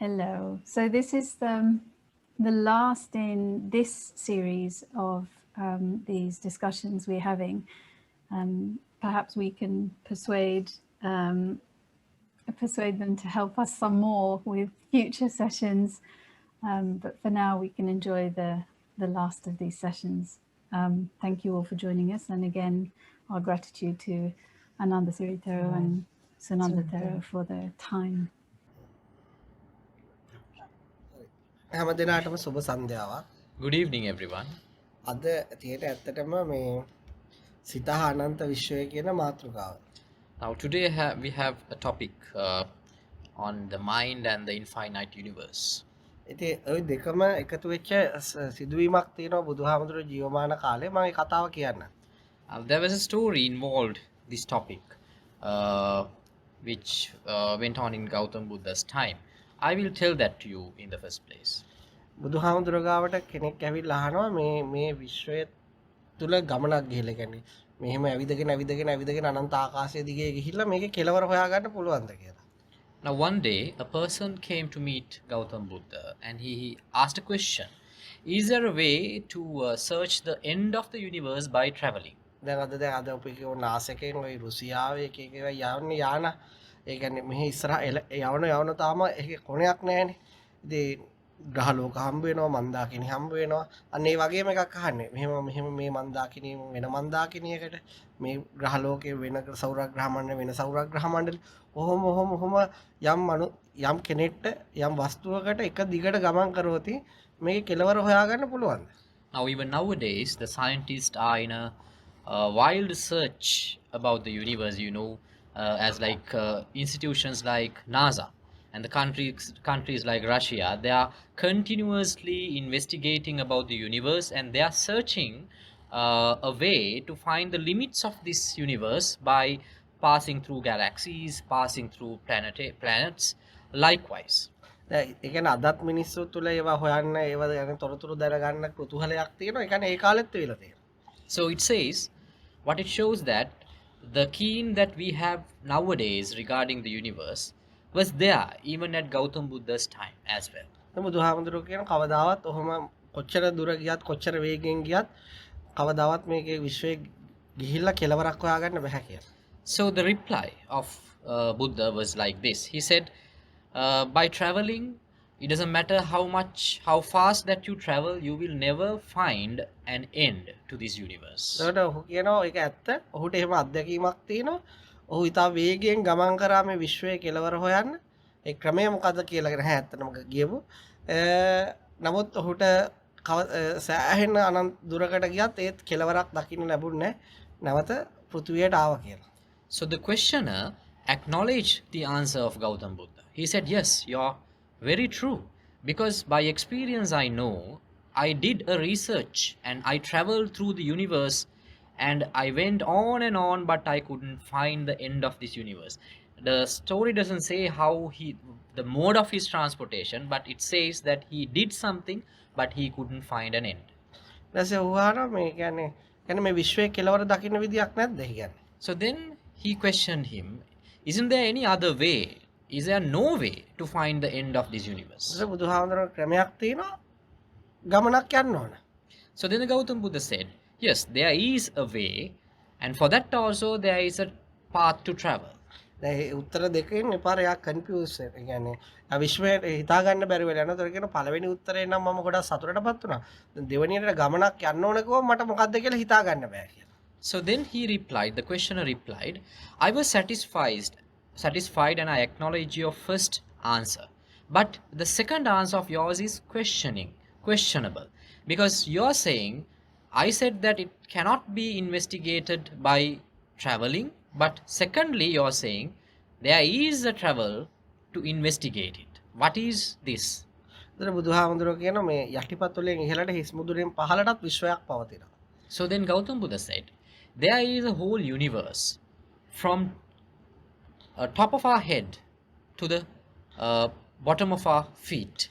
Hello. So this is the last in this series of these discussions we're having. Perhaps we can persuade them to help us some more with future sessions. But for now, we can enjoy the last of these sessions. Thank you all for joining us. And again, our gratitude to Anandasiri Thero and Sundanda Thero for their time. හැම දිනාටම සුබ සන්ධ්‍යාවක්. Good evening, everyone. අද තියෙන ඇත්තටම මේ සිතහ අනන්ත විශ්වය කියන මාතෘකාව. Now, today we have a topic on the mind and the infinite universe. ඉතින් ওই දෙකම එකතු වෙච්ච සිදුවීමක් තියෙනවා බුදුහාමුදුරුවෝ ජීවමාන කාලේ. මම මේ කතාව කියන්න. There was a story involved this topic, which went on in Gautam Buddha's time. I will tell that to you in the first place. බුදුහාමුදුරුවෝ ගාවට කෙනෙක් ඇවිල්ලා අහනවා මේ විශ්වය තුල ගමනක් ගිහලා කියන්නේ මෙහෙම ඇවිදගෙන අනන්ත ආකාශය දිගේ ගිහිල්ලා මේකේ කෙලවර හොයාගන්න පුළුවන්ද කියලා. Now, one day, a person came to meet Gautam Buddha and he asked a question. Is there a way to search the end of the universe by traveling? දැන් අද අපි කියව නාසකයෙන් ওই රුසියාවේ එක එක යන්නේ යාන ඒ කියන්නේ මෙහි ඉස්සරහ යවන තාම ඒකේ කොණයක් නැහැනේ. ඉතින් ග්‍රහලෝක හම්බ වෙනවා මන්දාකිනි හම්බ වෙනවා. අන්න ඒ වගේම එකක් අහන්නේ. මෙහෙම මේ මන්දාකිනි වෙන මන්දාකිනියකට මේ ග්‍රහලෝකයේ වෙන සෞරග්‍රහ මණ්ඩල වෙන සෞරග්‍රහ මණ්ඩල ඔහොම යම් කෙනෙක්ට යම් වස්තුවකට එක දිගට ගමන් කරවති මේකේ කෙලවර හොයාගන්න පුළුවන්ද? Now, even nowadays, the scientists are in a wild search about the universe, as like institutions like NASA and the countries like Russia. They are continuously investigating about the universe and they are searching a way to find the limits of this universe by passing through galaxies, passing through planets, likewise. ඒ කියන්නේ අදත් මිනිස්සු තුල ඒවා හොයන්න ඒවා ගැන තොරතුරු දැනගන්න කුතුහලයක් තියෙනවා. ඒ කියන්නේ ඒ කාලෙත් වෙලා තියෙනවා. So it says, what it shows that the keen that we have nowadays regarding the universe was there even at Gautam Buddha's time as well. බුදුහාමුදුරුවෝ කියන කවදාවත් ඔහොම කොච්චර දුර ගියත් කොච්චර වේගෙන් ගියත් කවදාවත් මේකේ විශ්වයේ ගිහිල්ලා කෙලවරක් හොයාගන්න බෑ කියලා. So the reply of Buddha was like this. He said, by traveling, it doesn't matter how fast that you travel, you will never find an end to this universe. ඒකට ඔහු කියනවා ඒක ඇත්ත. ඔහුට එහෙම අත්දැකීමක් තියෙනවා. ඔහු ඉතා වේගයෙන් ගමන් කරා මේ විශ්වයේ කෙලවර හොයන්න. ඒ ක්‍රමය මොකද්ද කියලා නැහැ ඇත්තටම ගියපු. නමුත් ඔහුට සෑහෙන අනන්ත දුරකට ගියත් ඒත් කෙලවරක් දකින්න ලැබුණේ නැවත පෘථිවියට ආවා කියලා. So the questioner acknowledged the answer of Gautam Buddha. He said, yes, you're very true. Because by experience I know, I did a research and I traveled through the universe and I went on and on, but I couldn't find the end of this universe. The story doesn't say the mode of his transportation, but it says that he did something, but he couldn't find an end. ඊට උහාරා මේ කියන්නේ මේ විශ්වයේ කෙලවර දකින්න විදියක් නැද්ද කියන්නේ. So then he questioned him, isn't there any other way? Is there no way to find the end of this universe? ඊට බුදුහාමුදුරුවෝ ක්‍රමයක් තියෙනවා ගමනක් යන්න ඕන. So then the Gautam Buddha said, yes, there is a way, and for that also there is a path to travel. දැන් ඒ උත්තර දෙකෙන් එපාර යා කන්ෆියුස් වෙනවා. ඒ කියන්නේ ආ විශ්වයට හිතා ගන්න බැරි වෙලා යනවා. ඒතර කියන පළවෙනි උත්තරේ නම් මම ගොඩක් සතුටටපත් වුණා. දැන් දෙවෙනියට ගමනක් යන්න ඕන කිව්වම මට මොකද්ද කියලා හිතා ගන්න බෑ කියලා. So then he replied, the questioner replied, I was satisfied and I acknowledge your first answer. But the second answer of yours is questionable. Because you're saying, I said that it cannot be investigated by traveling. But secondly, you're saying there is a travel to investigate it. What is this? ඒතර බුදුහාමුදුරුවෝ කියන මේ යටිපතුලෙන් ඉහළට හිස් මුදුනෙන් පහළටත් විශ්වයක් පවතිනවා. So then Gautam Buddha said, there is a whole universe from top of our head to the bottom of our feet.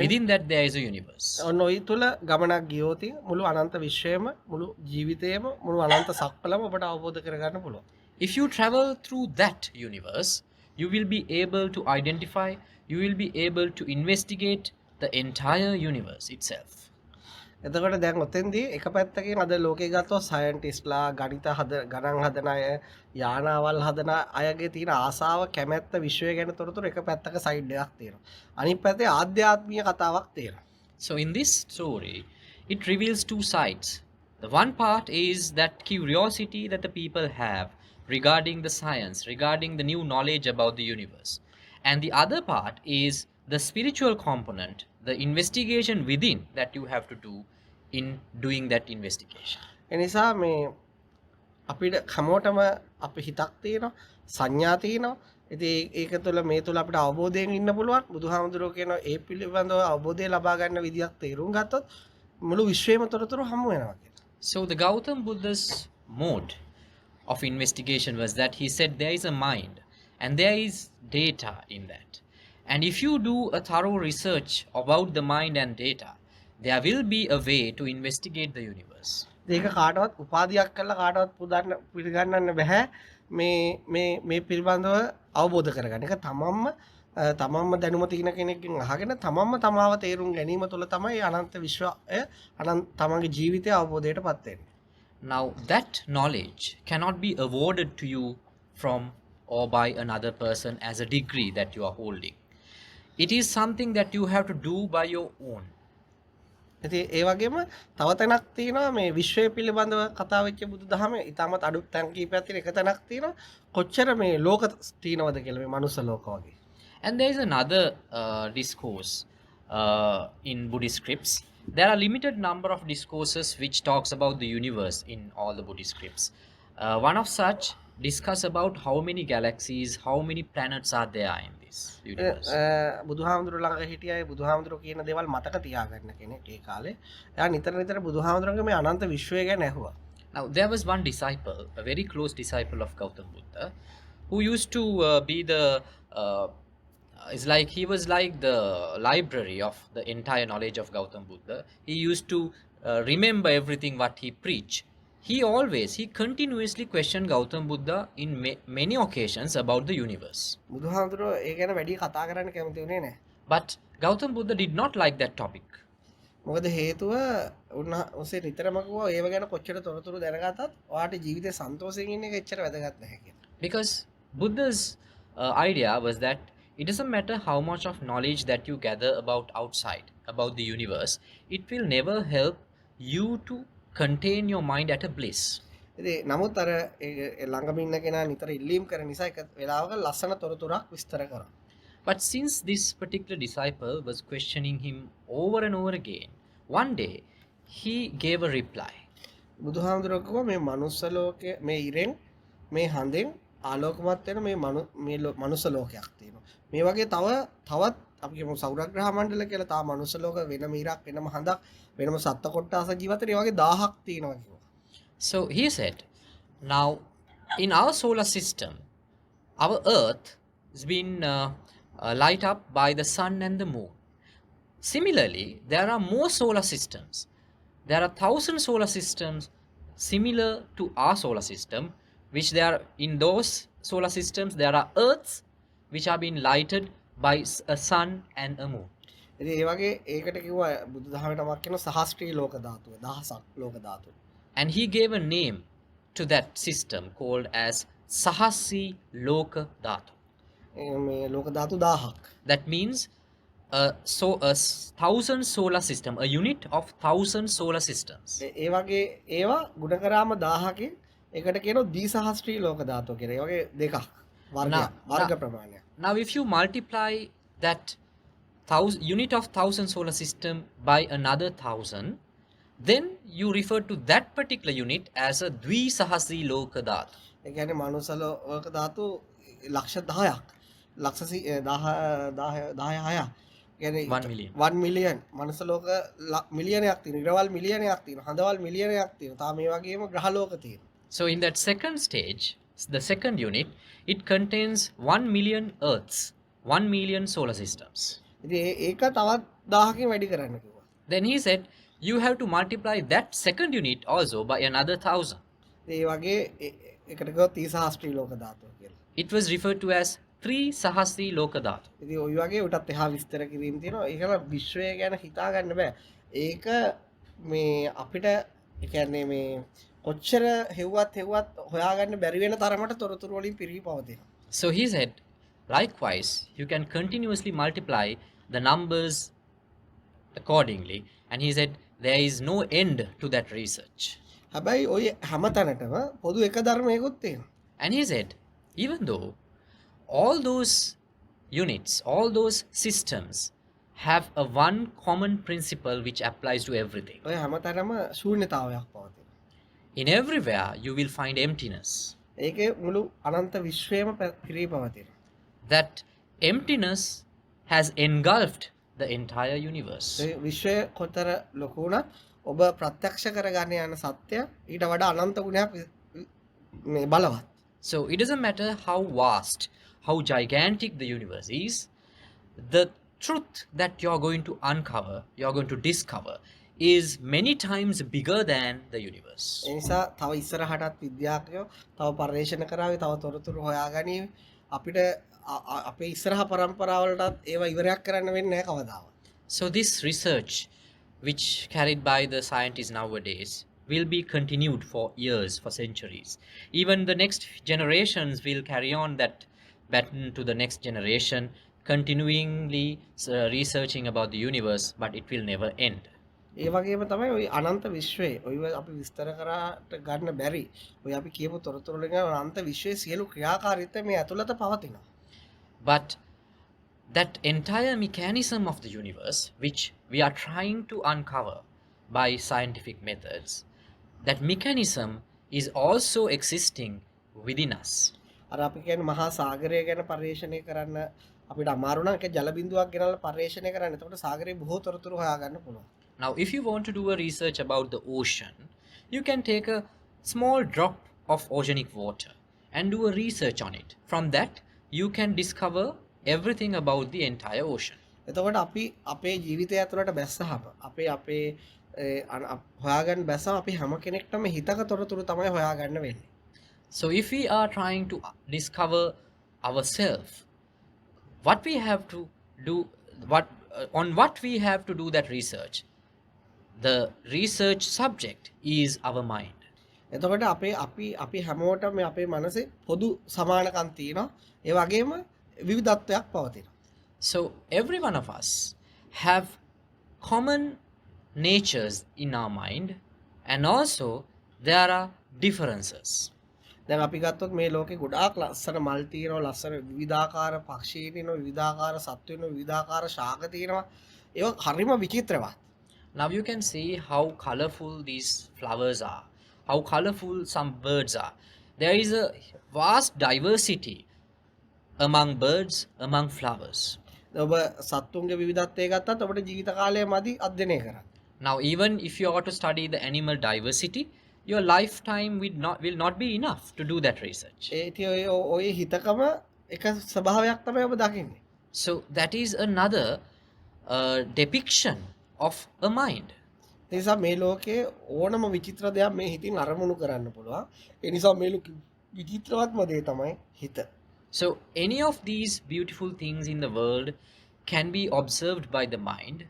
Within that there is a universe. ඔන්න ඔය තුල ගමනක් ගියොත් මුළු අනන්ත විශ්වයම මුළු ජීවිතේම මුළු අනන්ත සක්වලම ඔබට අවබෝධ කරගන්න පුළුවන්. If you travel through that universe, you will be able to identify you will be able to investigate the entire universe itself. එතකොට දැන් ඔතෙන්දී එක පැත්තකින් අද ලෝකේ ගත්තොත් සයන්ටිස්ට්ලා ගණිත ගණන් හදන අය යානාවල් හදන අයගේ තියෙන ආසාව කැමැත්ත විශ්වය ගැන තොරතුරු එක පැත්තක සයිඩ් එකක් තියෙනවා. අනිත් පැත්තේ ආධ්‍යාත්මීය කතාවක් තියෙනවා. So in this story, it reveals two sides. The one part is that curiosity that the people have regarding the science, regarding the new knowledge about the universe. And the other part is the spiritual component, the investigation within that you have to do in doing that investigation. එනිසා මේ අපිට හැමෝටම අපේ හිතක් තියෙනවා, සංඥා තියෙනවා. ඉතින් ඒක තුළ මේ තුළ අපිට අවබෝධයෙන් ඉන්න පුළුවන්. බුදුහාමුදුරුවෝ කියනවා ඒ පිළිබඳව අවබෝධය ලබා ගන්න විදියක් තේරුම් ගත්තොත් මුළු විශ්වයම තොරතුරු හමු වෙනවා කියලා. So the Gautam Buddha's mode of investigation was that he said there is a mind and there is data in that. And if you do a thorough research about the mind and data, there will be a way to investigate the universe. ඒක කාටවත් උපාධියක් කරලා කාටවත් පිළිගන්නන්න බෑ මේ පිළිබඳව අවබෝධ කරගන්න. ඒක තමන්ම දැනුම තියෙන කෙනෙක්ගෙන් අහගෙන තමන්ම තමාව තේරුම් ගැනීම තුළ තමයි අනන්ත විශ්වය තමන්ගේ ජීවිතය අවබෝධයටපත් වෙන්නේ. Now that knowledge cannot be awarded to you from or by another person as a degree that you are holding. It is something that you have to do by your own. ඉතින් ඒ වගේම තව තැනක් තියෙනවා මේ විශ්වය පිළිබඳව කතා වෙච්ච බුදුදහමේ ඊටමත් අඩු තැන් කීපයක් තියෙන එක තැනක් තියෙනවා කොච්චර මේ ලෝක තියෙනවද කියලා මේ මනුස්ස ලෝක වගේ. And there is another discourse in Buddhist scripts. There are limited number of discourses which talks about the universe in all the Buddhist scripts. One of such discuss about how many galaxies, how many planets are there in this universe. බුදුහාමුදුරුවෝ ළඟ හිටිය අය බුදුහාමුදුරුවෝ කියන දේවල් මතක තියාගන්න කෙනෙක් ඒ කාලේ. එයා නිතර බුදුහාමුදුරුවන්ගේ මේ අනන්ත විශ්වය ගැන ඇහුවා. Now there was one disciple, a very close disciple of Gautam Buddha, who used to be the he was like the library of the entire knowledge of Gautam Buddha. He used to remember everything what he preached. He continuously questioned Gautam Buddha in many occasions about the universe. බුදුහාමුදුරුවෝ ඒ ගැන වැඩි කතා කරන්න කැමති වුණේ නැහැ. But Gautam Buddha did not like that topic. මොකද හේතුව උන්වහන්සේ නිතරම කිව්වා ඒව ගැන කොච්චර තොරතුරු දැනගතත් ඔයාට ජීවිතේ සන්තෝෂයෙන් ඉන්න එක එච්චර වැදගත් නැහැ කියලා. Because Buddha's idea was that it doesn't matter how much of knowledge that you gather about outside, about the universe, it will never help you to contain your mind at a bliss. ඉතින් නමුත් අර ළඟම ඉන්න කෙනා නිතර ඉල්ලීම් කරන නිසා එක වෙලාවක ලස්සන තොරතුරක් විස්තර කරා. But since this particular disciple was questioning him over and over again, one day he gave a reply. බුදුහාමුදුරුවෝ කිව්වා මේ මනුස්ස ලෝකයේ මේ ඉරෙන් මේ හඳෙන් ආලෝකමත් වෙන මේ මනුස්ස ලෝකයක් තියෙනවා. මේ වගේ තවත් අපි කියමු සෞරග්‍රහ මණ්ඩල කියලා තා මනුස්ස ලෝක වෙනම ඉරක් වෙනම හඳක් වෙනම සත්ත්ව කොටස ජීවිතේ මේ වගේ 1000ක් තියෙනවා කිව්වා. So he said, now in our solar system, our earth has been light up by the sun and the moon. Similarly, there are more solar systems. There are 1,000 solar systems similar to our solar system, which there are in those solar systems there are earths which are being lighted by a sun and a moon. ඉතින් ඒ වගේ ඒකට කිව්වා බුදුදහමේ නමක් කියන සහස්ත්‍රී ලෝක ධාතුව 1000ක් ලෝක ධාතුව. And he gave a name to that system called as Sahasi Loka Dhatu. මේ ලෝක ධාතු 1000ක්. That means a 1,000 solar system, a unit of 1,000 solar systems. ඒ වගේ ඒවා ගුණ කරාම 1000කින් ඒකට කියනවා ද්විසහස්ත්‍රී ලෝක ධාතුව කියලා. ඒ වගේ දෙකක් වර්ග ප්‍රමාණයක්. Now if you multiply that unit of 1,000 solar system by another 1,000, then you refer to that particular unit as a Dvisahasi Loka Dhatu. ඒ කියන්නේ මනුස්ස ලෝක ධාතු ලක්ෂ 10ක්. ලක්ෂ 10000. කියන්නේ 1 million මනුස්ස ලෝක මිලියනයක් තියෙනවා. ඉරවල් මිලියනයක් තියෙනවා. හඳවල් මිලියනයක් තියෙනවා. තා මේ වගේම ග්‍රහ ලෝක තියෙනවා. So in that second stage, the second unit, it contains 1 million earths, 1 million solar systems. ඉතින් ඒක තවත් 1000කින් වැඩි කරන්න කිව්වා. Then he said, you have to multiply that second unit also by another 1,000. ඒ වගේ එකට කිව්වා 30000 ලෝක ධාතුව කියලා. It was referred to as 3 Sahasri Lokadhatu. ඉතින් ඔය වගේ උටත් එහා විස්තර කිරීම තියෙනවා. ඒකම විශ්වය ගැන හිතා ගන්න බෑ. ඒක මේ අපිට ඒ කියන්නේ මේ කොච්චර හෙව්වත් හොයාගන්න බැරි වෙන තරමට තොරතුරු වලින් පිරී පවතිනවා. So he said, likewise, you can continuously multiply the numbers accordingly. And he said, there is no end to that research. හැබැයි ඔය හැම තැනටම පොදු එක ධර්මයකුත් තියෙනවා. And he said, even though all those units, all those systems have a one common principle which applies to everything. ඔය හැම තැනම ශූන්‍යතාවයක් පවතිනවා. In everywhere, you will find emptiness. ඒකේ මුළු අනන්ත විශ්වයම පිරී පවතිනවා. That emptiness has engulfed the entire universe. ඒ විශ්වය කොතර ලොකු වුණත් ඔබ ප්‍රත්‍යක්ෂ කරගන්න යන සත්‍ය ඊට වඩා අනන්ත ගුණයක් මේ බලවත්. So it doesn't matter how vast, how gigantic the universe is, the truth that you're going to uncover, you're going to discover, is many times bigger than the universe. ඒ නිසා තව ඉස්සරහටත් විද්‍යාඥයෝ තව පර්යේෂණ කරાવી තව තොරතුරු හොයාගනීවි. අපිට අපේ ඉස්සරහ පරම්පරාවලටත් ඒවා ඉවරයක් කරන්න වෙන්නේ නැහැ කවදාවත්. So this research, which carried by the scientists nowadays, will be continued for years, for centuries. Even the next generations will carry on that baton to the next generation, continuingly researching about the universe, but it will never end. ඒ වගේම තමයි ওই අනන්ත විශ්වයේ ඔය අපි විස්තර කරාට ගන්න බැරි ඔය අපි කියපු තොරතුරු වලින් අනන්ත විශ්වයේ සියලු ක්‍රියාකාරීත්වය මේ ඇතුළත පවතිනවා. But that entire mechanism of the universe, which we are trying to uncover by scientific methods, that mechanism is also existing within us. අර අපි කියන්නේ මහා සාගරය ගැන පර්යේෂණය කරන්න අපිට අමාරු නම් ඒක ජල බිඳුවක් ගෙනල්ලා පර්යේෂණය කරන්න. එතකොට සාගරේ බොහෝ තොරතුරු හොයාගන්න පුළුවන්. Now, if you want to do a research about the ocean, you can take a small drop of oceanic water and do a research on it. From that, you can discover everything about the entire ocean. එතකොට අපි අපේ ජීවිතය ඇතුළට බැස්සහම අපේ හොයාගන්න බැස්සම අපි හැම කෙනෙක්ටම හිතක තොරතුරු තමයි හොයාගන්න වෙන්නේ. So if we are trying to discover ourselves, what we have to do, on what we have to do that research, the research subject is our mind. එතකොට අපි හැමෝටම මේ අපේ මනසේ පොදු සමානකම් තියෙනවා. ඒ වගේම විවිධත්වයක් පවතිනවා. So every one of us have common natures in our mind, and also there are differences. දැන් අපි ගත්තොත් මේ ලෝකේ ගොඩාක් ලස්සන මල් තියෙනවා, ලස්සන විවිධාකාර පක්ෂී තියෙනවා, විවිධාකාර සත්තු වෙනවා, විවිධාකාර ශාක තියෙනවා. ඒවා හරිම විචිත්‍රවත්. Now you can see how colorful these flowers are, how colorful some birds are. There is a vast diversity among birds, among flowers. ඔබ සත්තුන්ගේ විවිධත්වය ගත්තත් ඔබට ජීවිත කාලය මදි අධ්‍යයනය කරන්න. Now even if you are to study the animal diversity, your lifetime will not be enough to do that research. ඒ ඉතින් ඔය හිතකම එක ස්වභාවයක් තමයි ඔබ දකින්නේ. So that is another depiction of a mind. ඒ නිසා මේ ලෝකේ ඕනම විචිත්‍ර දෙයක් මේ හිතින් අරමුණු කරන්න පුළුවන්. ඒ නිසා මේ ලෝකෙ විචිත්‍රවත්ම දේ තමයි හිත. So any of these beautiful things in the world can be observed by the mind,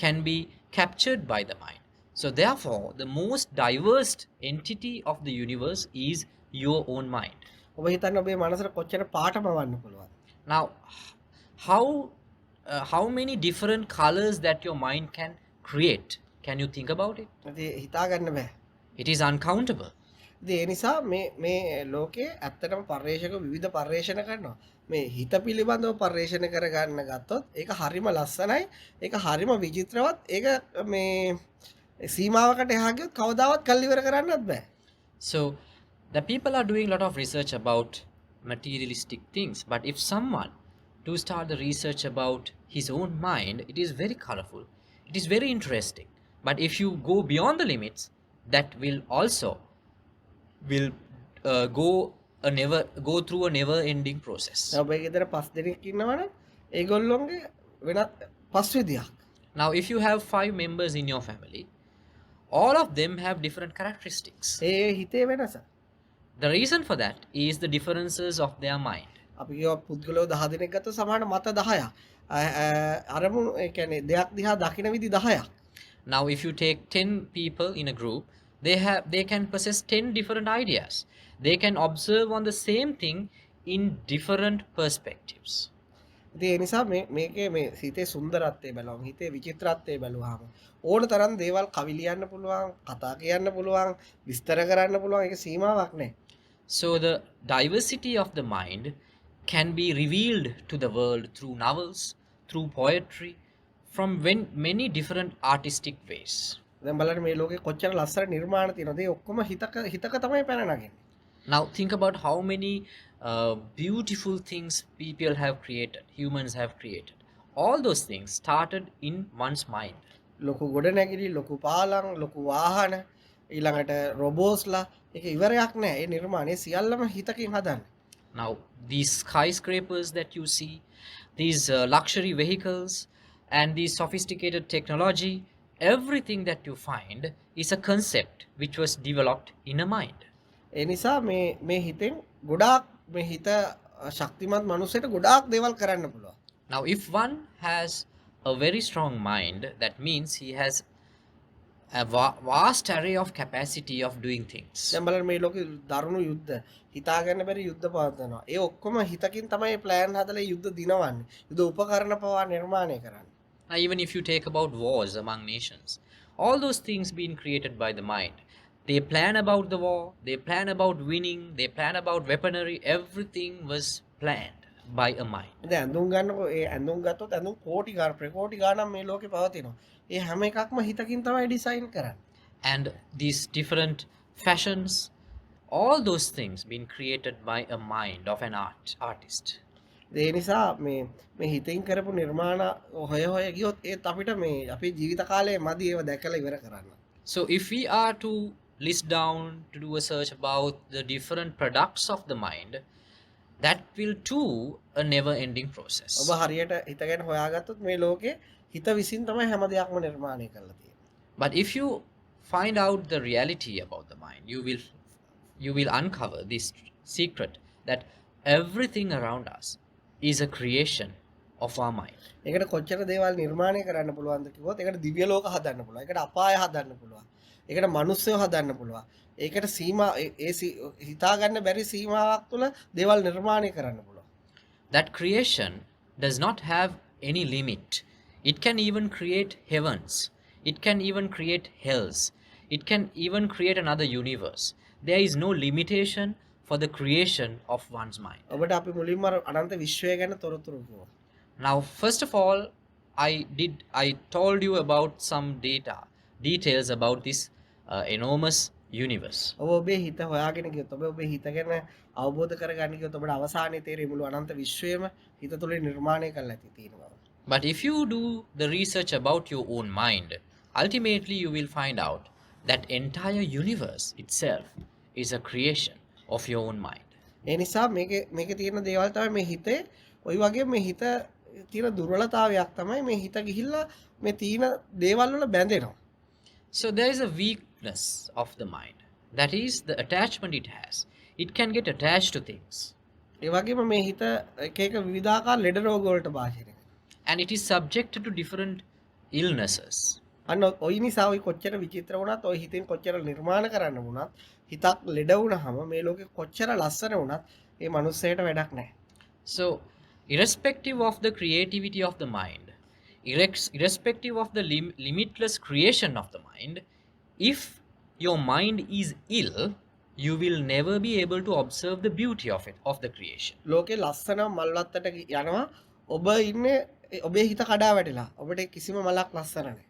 can be captured by the mind. So therefore, the most diverse entity of the universe is your own mind. ඔබ හිතන්න ඔබේ මනසට කොච්චර පාටම වන්න පුළුවන්. Now, how many different colors that your mind can create? Can you think about it? ඉතින් හිතා ගන්න බෑ. It is uncountable. ඉතින් ඒ නිසා මේ ලෝකේ ඇත්තටම පර්යේෂක විවිධ පර්යේෂණ කරනවා. මේ හිත පිළිබඳව පර්යේෂණ කරගන්න ගත්තොත් ඒක හරිම ලස්සනයි. ඒක හරිම විචිත්‍රවත්. ඒක මේ සීමාවකට එහා ගියොත් කවදාවත් කල් ඉවර කරන්නත් බෑ. So the people are doing a lot of research about materialistic things, but if someone to start the research about his own mind, it is very colorful, it is very interesting. But if you go beyond the limits, that will also go through a never ending process. ඔබේ ගෙදර 5 දෙනෙක් ඉන්නවනම් ඒගොල්ලොන්ගේ වෙනත් 5 විදියක්. Now if you have 5 members in your family, all of them have different characteristics. ඒ හිතේ වෙනස. The reason for that is the differences of their mind. අපි කියව පුද්ගලයෝ 10 දෙනෙක් ගත්ත සමහරට මත 10ක්. අරමුණු ඒ කියන්නේ දෙයක් දිහා දකින විදි 10ක්. Now if you take 10 people in a group, they can possess 10 different ideas. They can observe on the same thing in different perspectives. ඉතින් ඒ නිසා මේකේ මේ හිතේ සුන්දරත්වය බලවම හිතේ විචිත්‍රත්වය බලුවාම ඕන තරම් දේවල් කවි ලියන්න පුළුවන්, කතා කියන්න පුළුවන්, විස්තර කරන්න පුළුවන්. ඒක සීමාවක් නැහැ. So the diversity of the mind can be revealed to the world through novels, through poetry, from many different artistic ways. දැන් බලන්න මේ ලෝකේ කොච්චර ලස්සන නිර්මාණ තියෙනවද? ඒ ඔක්කොම හිතක තමයි පැන නගන්නේ. Now think about how many beautiful things people have created, humans have created. All those things started in one's mind. ලොකු ගොඩනැගිලි, ලොකු පාලම්, ලොකු වාහන, ඊළඟට රොබෝස්ලා ඒක ඉවරයක් නැහැ. ඒ නිර්මාණය සියල්ලම හිතකින් හදන්නේ. Now these skyscrapers that you see, these luxury vehicles and these sophisticated technology, everything that you find is a concept which was developed in a mind. ඒ නිසා මේ හිතෙන් ගොඩාක් මේ හිත ශක්තිමත් මනුස්සයට ගොඩාක් දේවල් කරන්න පුළුවන්. Now if one has a very strong mind, that means he has a vast array of capacity of doing things. දැන් බලන්න මේ ලෝකේ දරුණු යුද්ධ හිතාගන්න බැරි යුද්ධ පවත්වනවා. ඒ ඔක්කොම හිතකින් තමයි ප්ලෑන් හදලා යුද්ධ දිනවන්නේ. යුද්ධ උපකරණ පවා නිර්මාණය කරන්නේ. Now even if you take about wars among nations, all those things being created by the mind. They plan about the war, they plan about winning, they plan about weaponry, everything was planned by a mind. දැන් ඇඳුම් ගන්නකො ඒ ඇඳුම් ගත්තොත් ඇඳුම් කෝටි ගාන ප්‍රකෝටි ගානක් මේ ලෝකේ පවතිනවා. ඒ හැම එකක්ම හිතකින් තමයි ඩිසයින් කරන්නේ. And these different fashions, all those things being created by a mind of an artist. ඒ නිසා මේ හිතින් කරපු නිර්මාණ හොය ගියොත් ඒත් අපිට මේ අපේ ජීවිත කාලේ මදි ඒව දැකලා ඉවර කරන්න. So if we are to list down, to do a search about the different products of the mind, that will too a never ending process. ඔබ හරියට හිත ගැන හොයාගත්තොත් මේ ලෝකේ හිත විසින් තමයි හැම දෙයක්ම නිර්මාණය කරලා තියෙන්නේ. But if you find out the reality about the mind, you will uncover this secret that everything around us is a creation of our mind. ඒකට කොච්චර දේවල් නිර්මාණය කරන්න පුළුවන්ද කිව්වොත් ඒකට දිව්‍ය ලෝක හදන්න පුළුවන්. ඒකට අපාය හදන්න පුළුවන්. ඒකට මනුස්සයෝ හදන්න පුළුවන්. ඒකට සීමා හිතා ගන්න බැරි සීමාවක් තුළ දේවල් නිර්මාණය කරන්න පුළුවන්. That creation does not have any limit. It can even create heavens. It can even create hells. It can even create another universe. There is no limitation for the creation of one's mind. ඔබට අපි මුලින්ම අනන්ත විශ්වය ගැන තොරතුරු කිව්වා. Now first of all, I told you about some details about this enormous universe. ඔබ ඔබේ හිත හොයාගෙන ගියොත් ඔබේ හිත ගැන අවබෝධ කරගන්න ගියොත් ඔබට අවසානයේ තේරෙයි මුළු අනන්ත විශ්වයම හිත තුළින් නිර්මාණය කරලා තියෙනවා. But if you do the research about your own mind, ultimately you will find out that entire universe itself is a creation of your own mind. ඒ නිසා මේකේ තියෙන දේවල් තමයි මේ හිතේ ওই වගේ මේ හිත තියෙන දුර්වලතාවයක් තමයි මේ හිත ගිහිල්ලා මේ තියෙන දේවල් වල බැඳෙනවා. So there is a weakness of the mind. That is the attachment it has. It can get attached to things. ඒ වගේම මේ හිත එක එක විවිධාකාර ලෙඩ රෝග වලට භාජනය. And it is subjected to different illnesses. අන්න ඔය නිසා ඔය කොච්චර විචිත්‍ර වුණත් ඔය හිතෙන් කොච්චර නිර්මාණ කරන්න වුණත් හිතක් ලෙඩ වුණාම මේ ලෝකෙ කොච්චර ලස්සන වුණත් ඒ මනුස්සයට වැඩක් නැහැ. So irrespective of the creativity of the mind, irrespective of the limitless creation of the mind, if your mind is ill, you will never be able to observe the beauty of the creation. ලෝකේ ලස්සන මල් වත්තට යනවා ඔබ ඉන්නේ ඔබේ හිත කඩා වැටෙලා. ඔබට කිසිම මලක් ලස්සන නැහැ.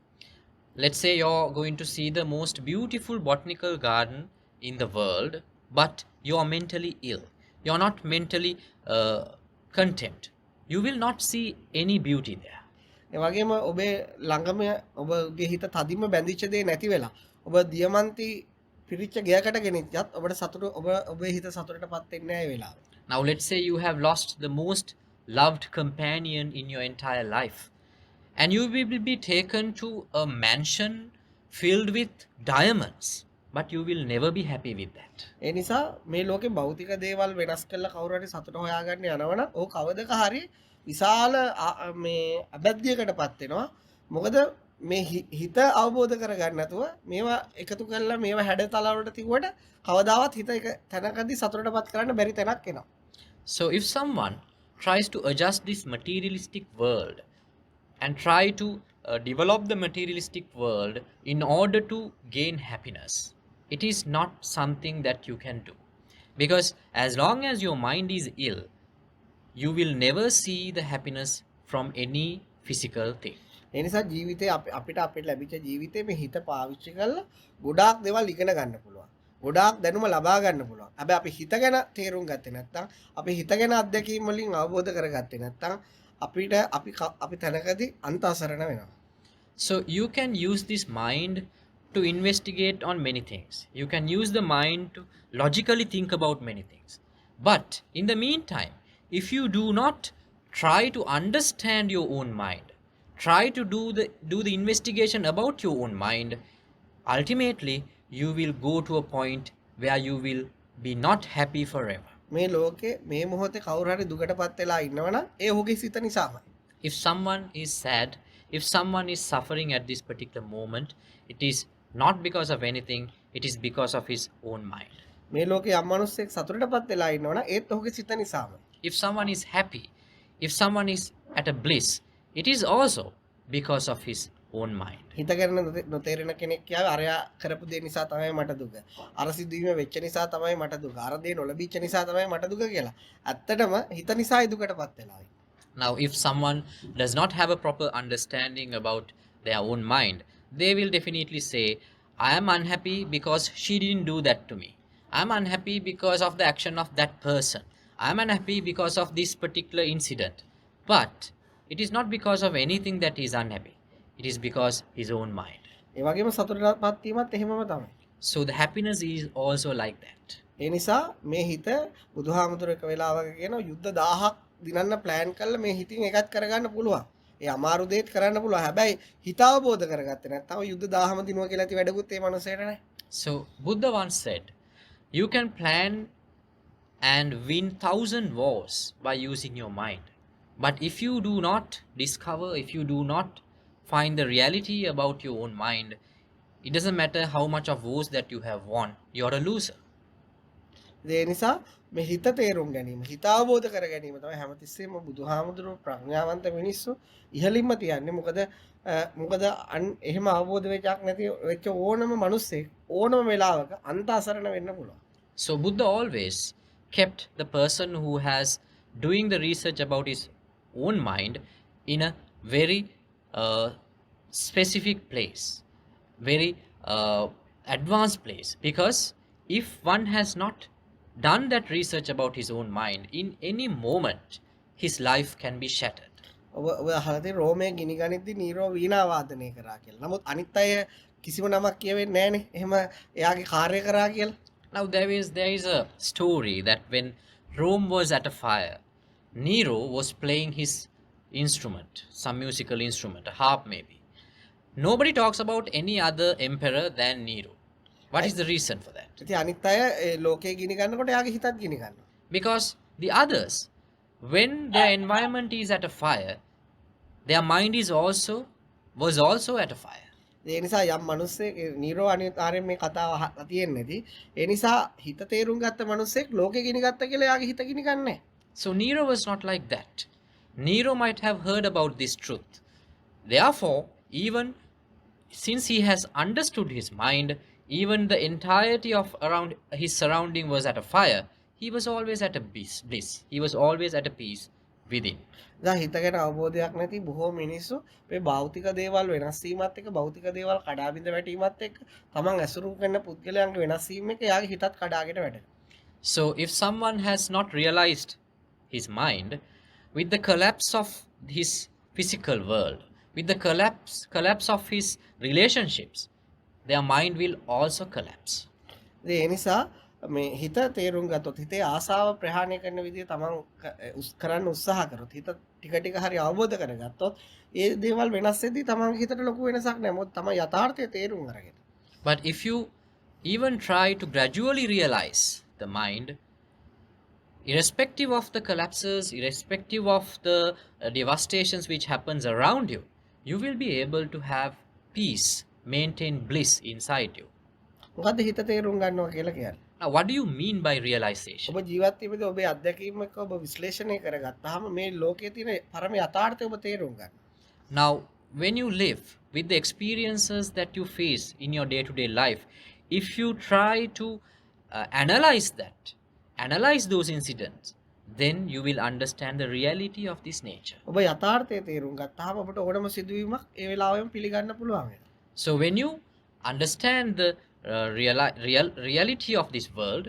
Let's say you're going to see the most beautiful botanical garden in the world, but you're mentally ill. You're not mentally content. You will not see any beauty there. ඒ වගේම ඔබේ ළඟම ඔබගේ හිත තදින්ම බැඳිච්ච දේ නැති වෙලා ඔබ දියමන්ති පිරිච්ච ගයකට ගෙනිච්චත් ඔබට සතුට ඔබේ හිත සතුටටපත් වෙන්නේ නැහැ ඒ වෙලාවේ. Now let's say you have lost the most loved companion in your entire life, and you will be taken to a mansion filled with diamonds, but you will never be happy with that. ඒ නිසා මේ ලෝකේ භෞතික දේවල් වෙනස් කරලා කවුරු හරි සතුට හොයාගන්න යනවනම් ඕක කවදක හරි විශාල මේ අබැද්දියකටපත් වෙනවා. මොකද මේ හිත අවබෝධ කරගන්න නැතුව මේවා එකතු කරලා මේවා හැඩතල වලට තිබුවට කවදාවත් හිත එක තැනකදී සතුටටපත් කරන්න බැරි තැනක් එනවා. So if someone tries to adjust this materialistic world and try to develop the materialistic world in order to gain happiness, it is not something that you can do. Because as long as your mind is ill, you will never see the happiness from any physical thing. ඒ නිසා ජීවිතේ අපිට ලැබිච්ච ජීවිතේ මේ හිත පාවිච්චි කරලා ගොඩාක් දේවල් ඉගෙන ගන්න පුළුවන්. ගොඩාක් දැනුම ලබා ගන්න පුළුවන්. හැබැයි අපි හිත ගැන තේරුම් ගත්තේ නැත්නම්, අපි හිත ගැන අත්දැකීම් වලින් අවබෝධ කරගත්තේ නැත්නම් අපිට අපි තැනකදී අන්තසරණ වෙනවා. So you can use this mind to investigate on many things. You can use the mind to logically think about many things. But in the meantime, if you do not try to understand your own mind, try to do the investigation about your own mind, ultimately you will go to a point where you will be not happy forever. මේ ලෝකේ මේ මොහොතේ කවුරු හරි දුකටපත් වෙලා ඉන්නවනම් ඒ ඔහුගේ සිත නිසාමයි. If someone is sad, if someone is suffering at this particular moment, it is not because of anything, it is because of his own mind. මේ ලෝකේ යම් මිනිස්සෙක් සතුටටපත් වෙලා ඉන්නවනම් ඒත් ඔහුගේ සිත නිසාමයි. If someone is happy, if someone is at a bliss, it is also because of his own mind. හිත ගැන නොතේරෙන කෙනෙක් කියව අරයා කරපු දේ නිසා තමයි මට දුක. අර සිදුවීම වෙච්ච නිසා තමයි මට දුක. අර දේ නොලැබිච්ච නිසා තමයි මට දුක කියලා. ඇත්තටම හිත නිසායි දුකටපත් වෙලා. Now, if someone does not have a proper understanding about their own mind, they will definitely say, I am unhappy because she didn't do that to me. I am unhappy because of the action of that person. I am unhappy because of this particular incident. But it is not because of anything that he is unhappy. It is because his own mind. ඒ වගේම සතුටටපත් වීමත් එහෙමම තමයි. So the happiness is also like that. ඒ නිසා මේ හිත බුදුහාමුදුර එක වෙලාවක කියන යුද්ධ 1000ක් දිනන්න ප්ලෑන් කරලා මේ හිතින් එකක් කරගන්න පුළුවන්. ඒ අමාරු දේත් කරන්න පුළුවන්. හැබැයි හිත අවබෝධ කරගත්තේ නැත්නම් යුද්ධ 1000ම දිනුවා කියලා ඇති වැඩකුත් ඒ මනුස්සයට නැහැ. So Buddha once said, you can plan and win 1,000 wars by using your mind. But if you do not discover, if you do not find the reality about your own mind, it doesn't matter how much of wars that you have won, you're a loser. ඒ නිසා මේ හිත තේරුම් ගැනීම, හිත අවබෝධ කර ගැනීම තමයි හැමතිස්සෙම බුදුහාමුදුරුවෝ ප්‍රඥාවන්ත මිනිස්සු ඉහළින්ම තියන්නේ. මොකද එහෙම අවබෝධ වෙච්චක් නැති වෙච්ච ඕනම මිනිස්සෙක් ඕනම වෙලාවක අන්තසරණ වෙන්න පුළුවන්. So Buddha always kept the person who has doing the research about his own mind in a very specific place, very advanced place, because if one has not done that research about his own mind, in any moment his life can be shattered. ඔබ අහලා තියෙන රෝමයේ ගිනි ගනිද්දි නීරෝ වීණා වාදනය කරා කියලා. නමුත් අනිත් අය කිසිම නමක් කියවෙන්නේ නැහනේ. එහෙම එයාගේ කාර්යය කරා කියලා. Now there is a story that when Rome was at a fire, Nero was playing his instrument, some musical instrument, a harp maybe. Nobody talks about any other emperor than Nero. What is the reason for that? ඉතින් අනිත් අය ලෝකයේ ගිනි ගන්නකොට එයාගේ හිතත් ගිනි ගන්නවා. Because the others, when their environment is at a fire, their mind was also at a fire. ඒ නිසා යම් මිනිස්සෙක් නීරෝ අනිවාර්යෙන් මේ කතාව අහලා තියෙන්නේදී ඒ නිසා හිත තේරුම් ගත්ත මිනිස්සෙක් ලෝකෙ ගිනි ගත්ත කියලා එයාගේ හිත ගිනි ගන්නෑ. So Nero was not like that. Nero might have heard about this truth. Therefore, even since he has understood his mind, even the entirety of around his surrounding was at a fire, he was always at a bliss. He was always at a peace within. දැන් හිත ගැන අවබෝධයක් නැති බොහෝ මිනිස්සු මේ භෞතික දේවල් වෙනස් වීමත් එක්ක භෞතික දේවල් කඩාවිඳ වැටීමත් එක්ක තමන් ඇසුරු කරන පුද්ගලයන්ගේ වෙනස් වීම එක එයාගේ හිතත් කඩාගෙන වැටෙනවා. So if someone has not realized his mind, with the collapse of his physical world, with the collapse of his relationships, their mind will also collapse. ඒ නිසා මේ හිත තේරුම් ගත්තොත් හිතේ ආසාව ප්‍රහාණය කරන විදිය තමන් කරන්න උත්සාහ කරොත් හිත ටික ටික හරි අවබෝධ කරගත්තොත් ඒ දේවල් වෙනස් වෙද්දී තමන්ගේ හිතට ලොකු වෙනසක් නැහැ. මොකද තමයි යථාර්ථය තේරුම් අරගෙන. But if you even try to gradually realize the mind, irrespective of the collapses, irrespective of the devastations which happens around you, you will be able to have peace, maintain bliss inside you. මොකද්ද හිත තේරුම් ගන්නවා කියලා කියන්නේ? Now, what do you mean by realization? ඔබ ජීවත් වීමේදී ඔබේ අත්දැකීම් එක්ක ඔබ විශ්ලේෂණය කරගත්තාම මේ ලෝකයේ තියෙන පරම යථාර්ථය ඔබ තේරුම් ගන්නවා. Now, when you live with the experiences that you face in your day-to-day life, if you try to analyze those incidents, then you will understand the reality of this nature. ඔබ යථාර්ථය තේරුම් ගත්තාම ඔබට ඕනම සිදුවීමක් ඒ වෙලාවෙම පිළිගන්න පුළුවන් වෙනවා. So when you understand the reality of this world,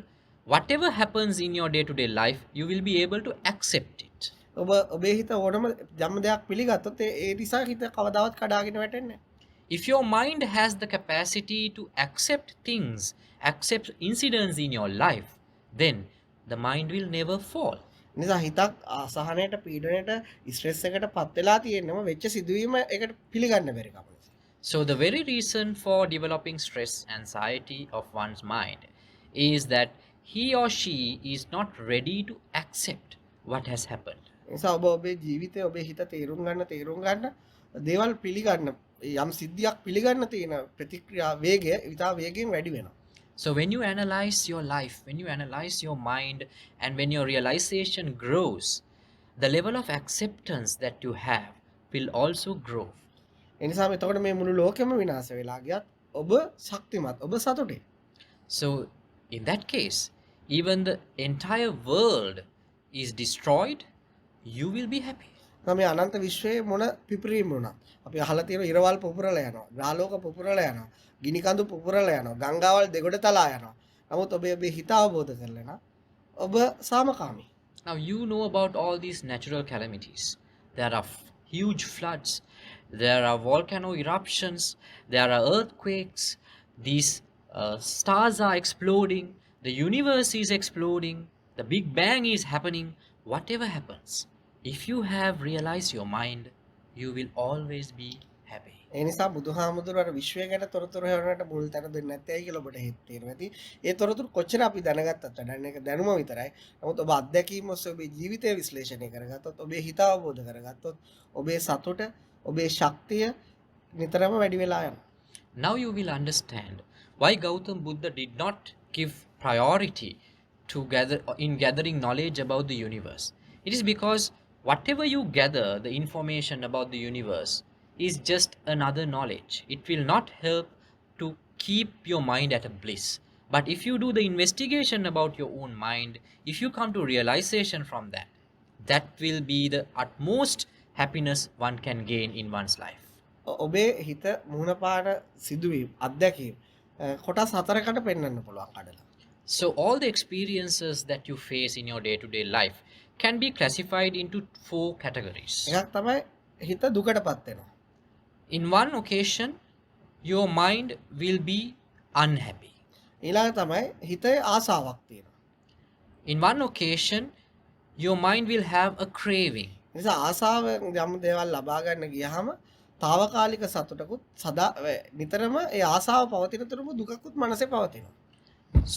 whatever happens in your day-to-day life, you will be able to accept it. ඔබ ඔබේ හිත ඕනම ජම්ම දෙයක් පිළිගත්තොත් ඒ නිසා හිත කවදාවත් කඩාගෙන වැටෙන්නේ නැහැ. If your mind has the capacity to accept things, accept incidents in your life, then the mind will never fall. නිසා හිතක් අසහනයට පීඩනයට ස්ට්‍රෙස් එකට පත් වෙලා තියෙනම වෙච්ච සිදුවීම ඒකට පිළිගන්න බැරි කම. So the very reason for developing stress, anxiety of one's mind is that he or she is not ready to accept what has happened. නිසා ඔබ ඔබේ ජීවිතේ ඔබේ හිත තේරුම් ගන්න දේවල් පිළිගන්න යම් සිද්ධියක් පිළිගන්න තියෙන ප්‍රතික්‍රියා වේගය ඉතා වේගයෙන් වැඩි වෙනවා. So when you analyze your life, when you analyze your mind, and when your realization grows, the level of acceptance that you have will also grow. එනිසා එතකොට මේ මුළු ලෝකෙම විනාශ වෙලා ගියත් ඔබ ශක්තිමත් ඔබ සතුටේ. So in that case, even the entire world is destroyed, you will be happy. මේ අනන්ත විශ්වයේ මොන පිපිරීම වුණත් අපි අහලා තියෙන ඉරවල් පුපුරලා යනවා, ග්‍රහලෝක පුපුරලා යනවා, ගිනි කඳු පුපුරලා යනවා, ගංගාවල් දෙගොඩ තලා යනවා. නමුත් ඔබේ හිත අවබෝධ කරලා නම් ඔබ සාමකාමී. Now you know about all these natural calamities. There are huge floods, there are volcano eruptions, there are earthquakes, these stars are exploding, the universe is exploding, the Big Bang is happening. Whatever happens, if you have realized your mind, you will always be happy. ඒ නිසා බුදුහාමුදුරුවෝ විශ්වය ගැන තොරතුරු හොයනට මුල් තැන දෙන්නේ නැත්තේ කියලා ඔබට හිතෙනවා ඇති. ඒ තොරතුරු කොච්චර අපි දැනගත්තත් වැඩන්නේ ඒක දැනුම විතරයි. නමුත් ඔබ අත්දැකීම් ඔස්සේ ඔබේ ජීවිතය විශ්ලේෂණය කරගත්තොත්, ඔබේ හිත අවබෝධ කරගත්තොත්, ඔබේ සතුට, ඔබේ ශක්තිය නිතරම වැඩි වෙලා යනවා. Now you will understand why Gautam Buddha did not give priority to gathering knowledge about the universe. It is because whatever you gather, the information about the universe is just another knowledge. It will not help to keep your mind at a bliss. But if you do the investigation about your own mind, if you come to realization from that, that will be the utmost happiness one can gain in one's life. ඔබේ හිත මුහුණ පාන සිදුවීම් අත්දැකීම් කොටස් හතරකට පෙන්වන්න පුළුවන් කඩලා. So all the experiences that you face in your day-to-day life can be classified into 4 categories. එකක් තමයි හිත දුකටපත් වෙනවා. In one occasion, your mind will be unhappy. ඊළඟ තමයි හිතේ ආසාවක් තියෙනවා. In one occasion, your mind will have a craving. නිසා ආසාව යම් දේවල් ලබා ගන්න ගියාම తాවකාලික සතුටකුත් සදා නිතරම ඒ ආසාව පවතින තුරුම දුකකුත් මනසේ පවතිනවා.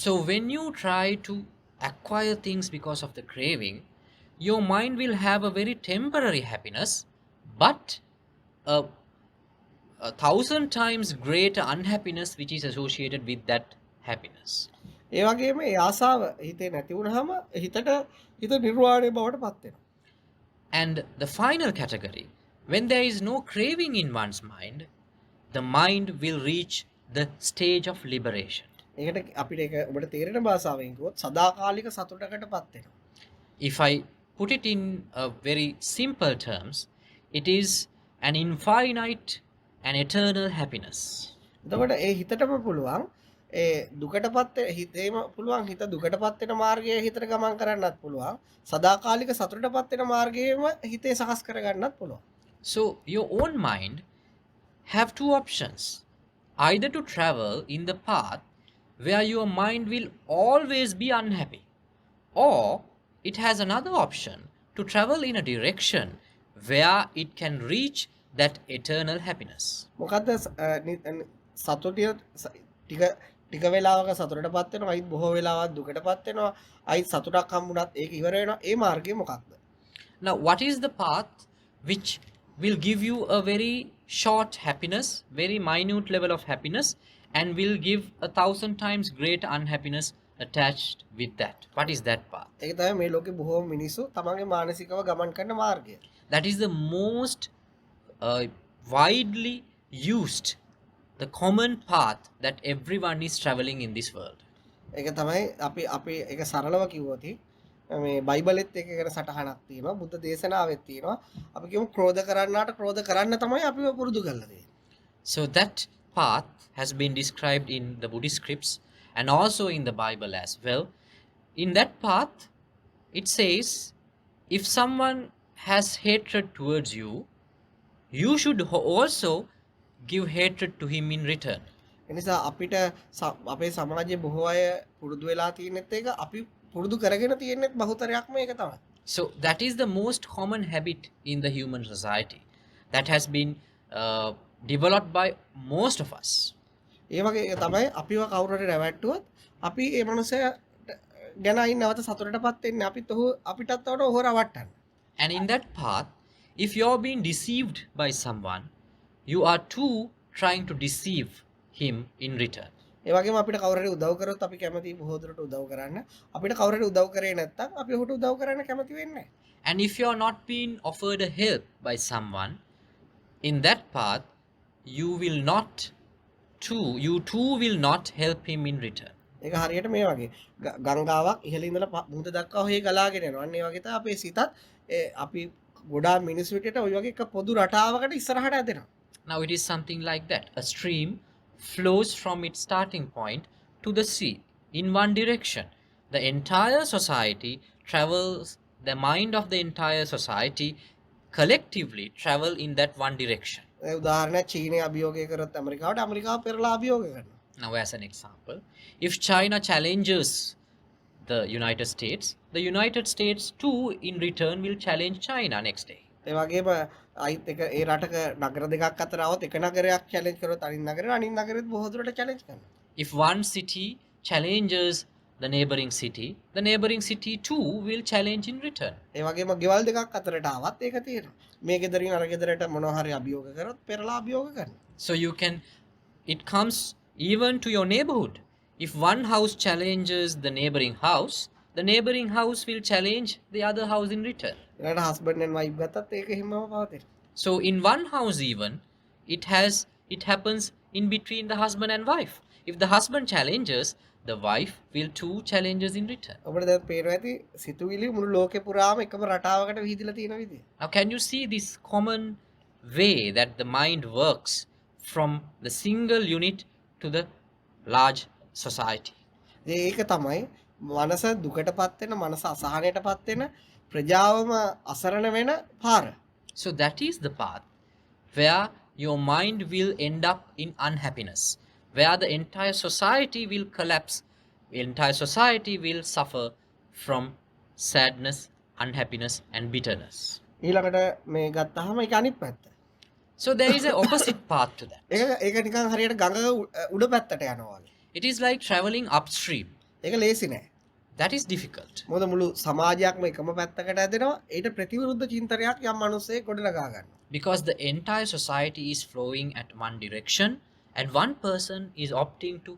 So when you try to acquire things because of the craving, your mind will have a very temporary happiness, but a 1,000 times greater unhappiness which is associated with that happiness. ඒ වගේම ඒ ආසාව හිතේ නැති වුනහම හිත නිර්වාණය බවට පත් වෙනවා. And the final category, when there is no craving in one's mind, the mind will reach the stage of liberation. ඒකට අපිට ඒක ඔබට තේරෙන භාෂාවෙන් කිව්වොත් සදාකාලික සතුටකට පත් වෙනවා. If I put it in very simple terms, it is an infinite and eternal happiness. එතකොට ඒ හිතටම පුළුවන් ඒ දුකටපත් හිතේම පුළුවන් හිත දුකටපත් වෙන මාර්ගයේ හිතට ගමන් කරන්නත් පුළුවන්. සදාකාලික සතුටටපත් වෙන මාර්ගයේම හිතේ සකස් කරගන්නත් පුළුවන්. So your own mind have 2 options. Either to travel in the path where your mind will always be unhappy, or it has another option to travel in a direction where it can reach that eternal happiness. මොකද්ද සතුටිය ටික ටික වෙලාවක සතුටටපත් වෙනවා අයිත් බොහෝ වෙලාවක් දුකටපත් වෙනවා අයිත් සතුටක් හම්බුණත් ඒක ඉවර වෙනවා ඒ මාර්ගය මොකක්ද Now, what is the path which will give you a very short happiness, very minute level of happiness, and will give 1,000 times greater unhappiness attached with that? What is that path? ඒක තමයි මේ ලෝකේ බොහෝ මිනිස්සු තමන්ගේ මානසිකව ගමන් කරන මාර්ගය That is the most widely used, the common path that everyone is traveling in this world. ඒක තමයි අපි ඒක සරලව කිව්වොත් මේ බයිබලෙත් එක ගැන සටහනක් තියෙනවා බුද්ධ දේශනාවෙත් තියෙනවා අපි කියමු ක්‍රෝධ කරන්නාට ක්‍රෝධ කරන්න තමයි අපිව පුරුදු කරලා තියෙන්නේ So that path has been described in the Buddhist scripts and also in the Bible as well. In that path, it says, if someone has hatred towards you, you should also give hatred to him in return. එනිසා අපිට අපේ සමාජයේ බොහෝ අය පුරුදු වෙලා තියෙනෙත් ඒක අපි පුරුදු කරගෙන තියෙනෙත් බහුතරයක්ම ඒක තමයි. So that is the most common habit in the human society that has been developed by most of us. ඒ වගේ තමයි අපිව කවුරු හරි රැවට්ටුවොත් අපි ඒ මනුස්සයා ගැන අයින් නැවත සතුටටපත් වෙන්නේ අපිත් අපිටත් වඩා ඔහු රවට්ටන්න. And in that path, if you're being deceived by someone, you are too trying to deceive him in return. ඒ වගේම අපිට කවුරු හරි උදව් කරොත් අපි කැමති බොහෝ දුරට උදව් කරන්න. අපිට කවුරු හරි උදව් කරේ නැත්නම් අපි ඔහුට උදව් කරන්න කැමති වෙන්නේ නැහැ. And if you're not being offered a help by someone, in that path, you too will not help him in return. ඒක හරියට මේ වගේ ගංගාවක් ඉහළ ඉඳලා මුහුද දක්වා ඔහේ ගලාගෙන යනවා. අන්න ඒ වගේ තමයි අපේ සිතත් අපි ගොඩාක් මිනිස්සු විදියට ওই වගේ එක පොදු රටාවකට ඉස්සරහට ඇදෙනවා. Now it is something like that. A stream flows from its starting point to the sea in one direction. The entire society travels, the mind of the entire society collectively travel in that one direction. ඒ උදාහරණයක් චීනය අභියෝගය කරොත් ඇමරිකාවට ඇමරිකාව පෙරලා අභියෝග කරනවා. Now as an example, if China challenges the United States too in return will challenge China next day. ඒ වගේම අයිත් එක ඒ රටක නගර දෙකක් අතර આવොත් එක නගරයක් චැලෙන්ජ් කරොත් අනිත් නගරෙත් බොහෝ දුරට චැලෙන්ජ් කරනවා. If one city challenges the neighboring city too will challenge in return. ඒ වගේම ගෙවල් දෙකක් අතරට આવත් ඒක තියෙනවා. මේ ගෙදරින් අර ගෙදරට මොනවා හරි අභියෝග කරොත් පෙරලා අභියෝග කරනවා. So it comes even to your neighborhood. If one house challenges the neighboring house will challenge the other house in return. ඊළඟට husband and wife ගත්තත් ඒක හිමම පවතිනවා. So in one house even, it happens in between the husband and wife. If the husband challenges, the wife will too challenges in return. ඔබට දැන් පේනවා ඇති සිතුවිලි මුළු ලෝකේ පුරාම එකම රටාවකට විහිදලා තියෙන විදිය. Now can you see this common way that the mind works from the single unit to the large society? ඒක තමයි මනස දුකටපත් වෙන මනස අසහනයටපත් වෙන ප්‍රජාවම අසරණ වෙන පාර. So that is the path where your mind will end up in unhappiness, where the entire society will collapse, the entire society will suffer from sadness, unhappiness and bitterness. ඊළඟට මේ ගත්තාම ඒක අනිත් පැත්ත. So there is an opposite path to that. ඒක නිකන් හරියට ගඟ උඩ පැත්තට යනවා වගේ. It is like traveling upstream. ඒක ලේසි නෑ. That is difficult. මොකද මුළු සමාජයක්ම එකම පැත්තකට ඇදෙනවා. ඊට ප්‍රතිවිරුද්ධ චින්තනයක් යම් මිනිස්සෙක් ගොඩනගා ගන්නවා. Because the entire society is flowing at one direction and one person is opting to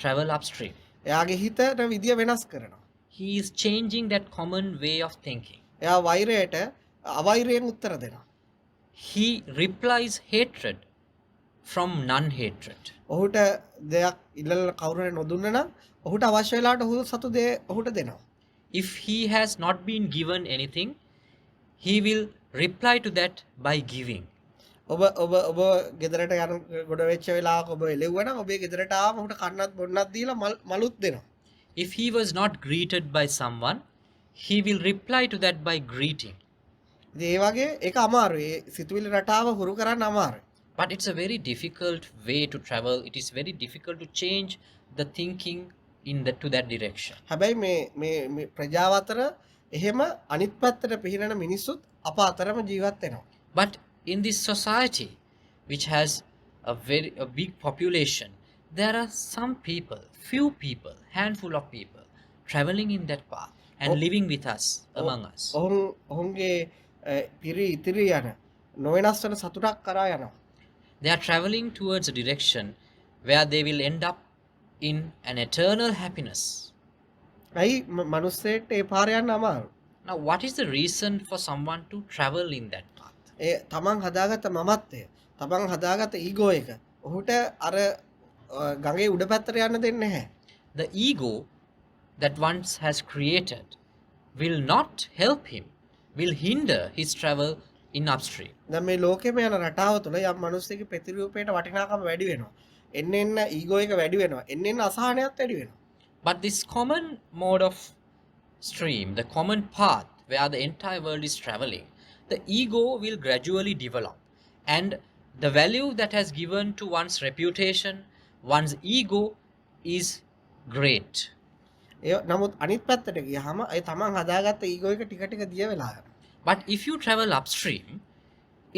travel upstream. එයාගේ හිතට විදිය වෙනස් කරනවා. He is changing that common way of thinking. එයා වෛරයට අවෛරයෙන් උත්තර දෙනවා. He replies hatred from non-hatred. ඔහුට දෙයක් ඉල්ලලා කවුරු හරි නොදුන්න නම් ඔහුට අවශ්‍ය වෙලාවට ඔහු සතු දේ ඔහුට දෙනවා. If he has not been given anything, he will reply to that by giving. ඔබ ගෙදරට යන ගොඩ වෙච්ච වෙලාවක ඔබ එළෙව්වා නම් ඔබේ ගෙදරට ආවම ඔහුට කන්නත් බොන්නත් දීලා මලුත් දෙනවා. If he was not greeted by someone, he will reply to that by greeting. ඉතින් ඒ වගේ ඒක අමාරුයි. සිතුවිලි රටාව හුරු කරන්න අමාරුයි. But it's a very difficult way to travel. It is very difficult to change the thinking to that direction. හැබැයි මේ ප්‍රජාව අතර එහෙම අනිත් පැත්තට පිහිනන මිනිස්සුත් අප අතරම ජීවත් වෙනවා. But in this society, which has a big population, there are some people, few people, handful of people traveling in that path and living with us, among us. ඔහුන්ගේ පිරි ඉතිරි යන නොවෙනස් වන සතුටක් කරා යනවා. They are traveling towards a direction where they will end up in an eternal happiness. ඇයි මනුස්සයට ඒ පාර යන්න අමාරු? Now, what is the reason for someone to travel in that path? ඒ තමන් හදාගත්ත මමත්වය, තමන් හදාගත්ත ඊගෝ එක ඔහුට අර ගඟේ උඩ පැත්තට යන්න දෙන්නේ නැහැ. The ego that once has created will not help him, will hinder his travel in upstream. දැන් මේ ලෝකෙම යන රටාව තුළ යම් මිනිස්සෙකුගේ ප්‍රතිරූපයට වටිනාකම වැඩි වෙනවා. එන්න එන්න ඊගෝ එක වැඩි වෙනවා. එන්න එන්න අසහනයත් වැඩි වෙනවා. But this common mode of stream, the common path where the entire world is traveling, the ego will gradually develop, and the value that has given to one's reputation, one's ego is great. ඒ නමුත් අනිත් පැත්තට ගියාම ඒ තමන් හදාගත්ත ego එක ටික ටික දිය වෙලා යනවා. But if you travel upstream,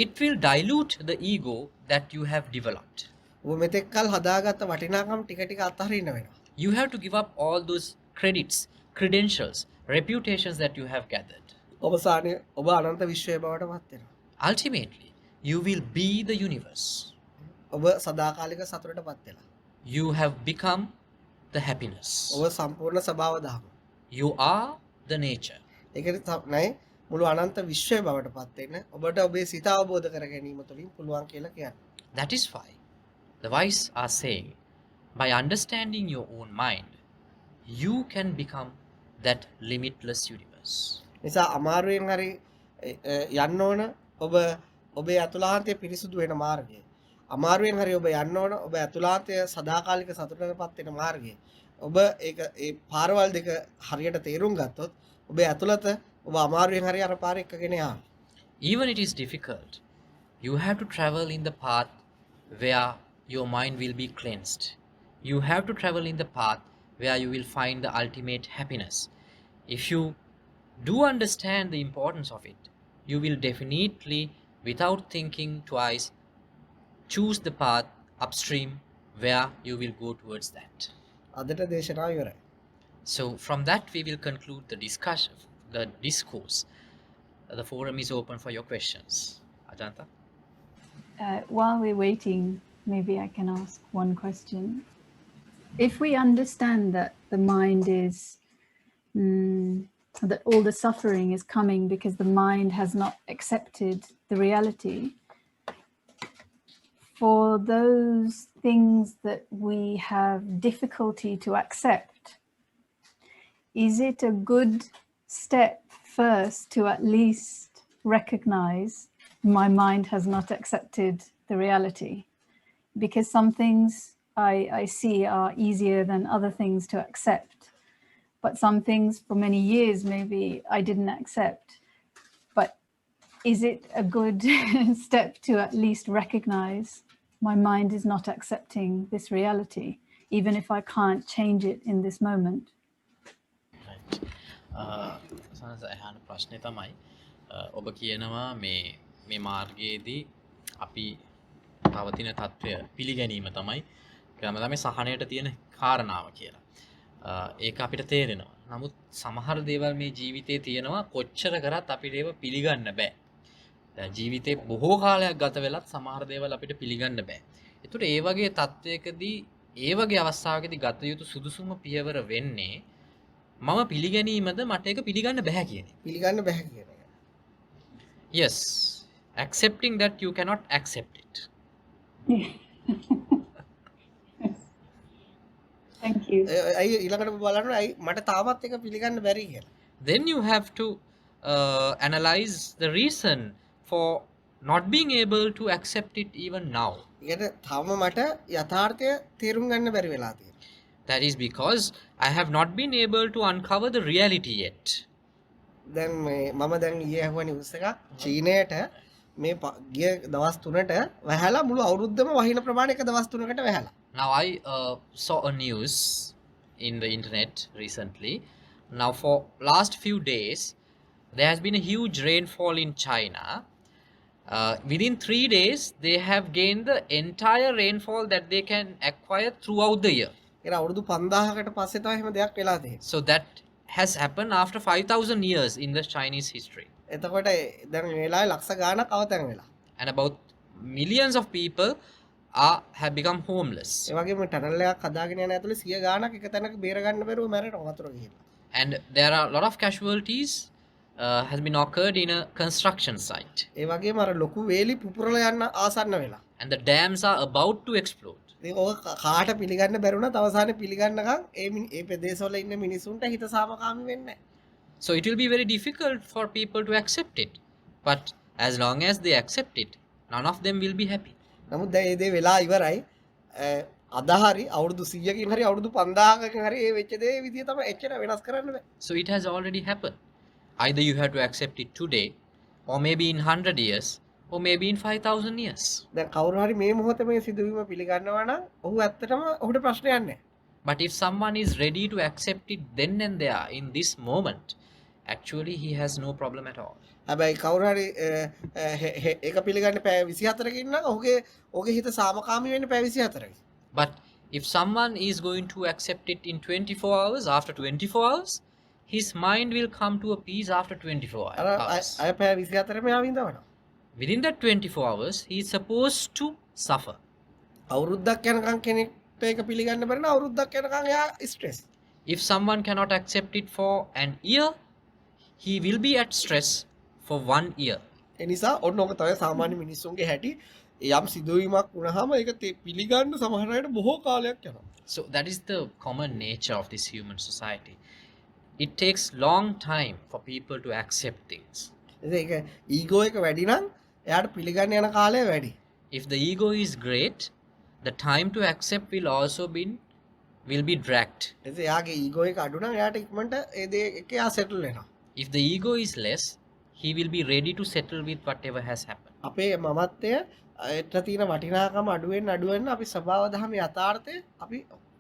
it will dilute the ego that you have developed. ඔබ මෙතෙක් කල් හදාගත්ත වටිනාකම් ටික ටික අත්හරින්න වෙනවා. You have to give up all those credits, credentials, reputations that you have gathered. ඔබ සානේ ඔබ අනන්ත විශ්වය බවට පත් වෙනවා. Ultimately, you will be the universe. ඔබ සදාකාලික සතුටට පත් වෙලා. You have become the happiness. ඔබ සම්පූර්ණ ස්වභාව දහම. You are the nature. ඒකට තමයි මුළු අනන්ත විශ්වය බවට පත් වෙන්න ඔබට ඔබේ සිත අවබෝධ කර ගැනීම තුළින් පුළුවන් කියලා කියන්නේ. That is why the wise are saying, by understanding your own mind, you can become that limitless universe. නිසා අමාරුවෙන් හරි යන්න ඕන ඔබ ඔබේ අතුලාන්තය පිරිසුදු වෙන මාර්ගය. අමාරුවෙන් හරි ඔබ යන්න ඕන ඔබ අතුලාන්තය සදාකාලික සතුටට පත් වෙන මාර්ගය. ඔබ ඒක ඒ පාරවල් දෙක හරියට තේරුම් ගත්තොත් ඔබේ අතුලත ඔබ අමාරුවෙන් හරි අර පාර එක්කගෙන යනවා. Even it is difficult, you have to travel in the path where your mind will be cleansed. You have to travel in the path where you will find the ultimate happiness. If you do understand the importance of it, you will definitely, without thinking twice, choose the path upstream where you will go towards that. අදට දේශනාව ඉවරයි. So from that we will conclude the discussion, the discourse. The forum is open for your questions. Ajanta? While we're waiting, maybe I can ask one question. If we understand that the mind is, that all the suffering is coming because the mind has not accepted the reality, for those things that we have difficulty to accept, is it a good step first to at least recognize my mind has not accepted the reality? Because some things I see are easier than other things to accept, but some things for many years maybe I didn't accept. But is it a good step to at least recognize my mind is not accepting this reality, even if I can't change it in this moment? සහන ප්‍රශ්නය තමයි ඔබ කියනවා මේ මාර්ගයේදී අපි පවතින තත්ත්වය පිළිගැනීම තමයි තමයි සහනයට තියෙන කාරණාව කියලා. ඒක අපිට තේරෙනවා. නමුත් සමහර දේවල් මේ ජීවිතේ තියෙනවා කොච්චර කරත් අපිට ඒව පිළිගන්න බෑ. දැන් ජීවිතේ බොහෝ කාලයක් ගත වෙලත් සමහර දේවල් අපිට පිළිගන්න බෑ. ඒතකොට ඒ වගේ තත්ත්වයකදී ඒ වගේ අවස්ථාවකදී ගත යුතු සුදුසුම පියවර වෙන්නේ මම පිළිගැනීමද මට ඒක පිළිගන්න බෑ කියන එක. පිළිගන්න බෑ කියන එක. Yes, accepting that you cannot accept it. Thank you. අයි ඊළඟට බලන්න අයි මට තාමත් ඒක පිළිගන්න බැරි කියලා. Then you have to analyze the reason for not being able to accept it even now. ඒකට තාම මට යථාර්ථය තේරුම් ගන්න බැරි වෙලා තියෙනවා. That is because I have not been able to uncover the reality yet. දැන් මම දැන් ඊයේ අහුවා නිවුස් එකක් චීනයට මේ ගිය දවස් 3ට වැහැලා මුළු අවුරුද්දම වහින ප්‍රමාණය එක දවස් 3කට වැහැලා. Now I saw a news in the internet recently. Now for last few days there has been a huge rainfall in China, Within 3 days, they have gained the entire rainfall that they can acquire throughout the year. ඒක අවුරුදු 5000කට පස්සේ තමයි එහෙම දෙයක් වෙලා තියෙන්නේ. So that has happened after 5,000 years in the Chinese history. එතකොට දැන් මේ වෙලාවේ ලක්ෂ ගාණක් අවතැන් වෙලා. And about millions of people have become homeless. ඒ වගේම ටනල් එකක් හදාගෙන යන ඇතුලේ 100 ගාණක් එක තැනක බේර ගන්න බැරුව මැරෙනවා වතුර ගිහින්. And there are a lot of casualties has been occurred in a construction site. ඒ වගේම අර ලොකු වේලි පුපුරලා යන්න ආසන්න වෙලා. And the dams are about to explode. ඉතින් ඕක කාට පිළිගන්න බැරුණත් අවසානයේ පිළිගන්නකම් ඒ ප්‍රදේශවල ඉන්න මිනිසුන්ට හිත සාමකාමී වෙන්නේ නැහැ. So it will be very difficult for people to accept it. But as long as they accept it, none of them will be happy. නමුත් දැන් මේ දේ වෙලා ඉවරයි. අද හරි අවුරුදු 100කින් හරි අවුරුදු 5000කින් හරි ඒ වෙච්ච දේ විදිය තමයි එච්චර වෙනස් කරන්න බෑ. So it has already happened. Either you have to accept it today, or maybe in 100 years, or maybe in 5,000 years. දැන් කවුරු හරි මේ මොහොතේ මේ සිදුවීම පිළිගන්නවා නම් ඔහු ඇත්තටම ඔහුට ප්‍රශ්නයක් නැහැ. But if someone is ready to accept it then and there in this moment, actually he has no problem at all. හැබැයි කවුරු හරි ඒක පිළිගන්නේ පැය 24කින් නම් ඔහුගේ හිත සාමකාමී වෙන්නේ පැය 24කින්. But if someone is going to accept it in 24 hours, after 24 hours, his mind will come to a peace after 24 අර hours. අය පැය 24 මෙහා විඳවනවා. Within that 24 hours, he is supposed to suffer. අවුරුද්දක් යනකම් කෙනෙක්ට ඒක පිළිගන්න බැරි නම් අවුරුද්දක් යනකම් එයා stress. If someone cannot accept it for an year, he will be at stress for 1 year. ඒ නිසා ඔන්න ඔක තමයි සාමාන්‍ය මිනිස්සුන්ගේ හැටි. යම් සිදුවීමක් වුණාම ඒක පිළිගන්න සමහර අයට බොහෝ කාලයක් යනවා. So that is the common nature of this human society. It takes long time for people to accept things. ඒක ඊගෝ එක වැඩි නම් එයාට පිළිගන්න යන කාලය වැඩි. If the ego is great, the time to accept will be dragged. එතකොට එයාගේ ඊගෝ එක අඩු නම් එයාට ඉක්මනට ඒ දේ එක එයා සෙටල් වෙනවා. If the ego is less, he will be ready to settle with whatever has happened. අපේ මමත්වය ඒට තියෙන වටිනාකම අඩුවෙන් අපි ස්වභාව දහමේ යථාර්ථය අපි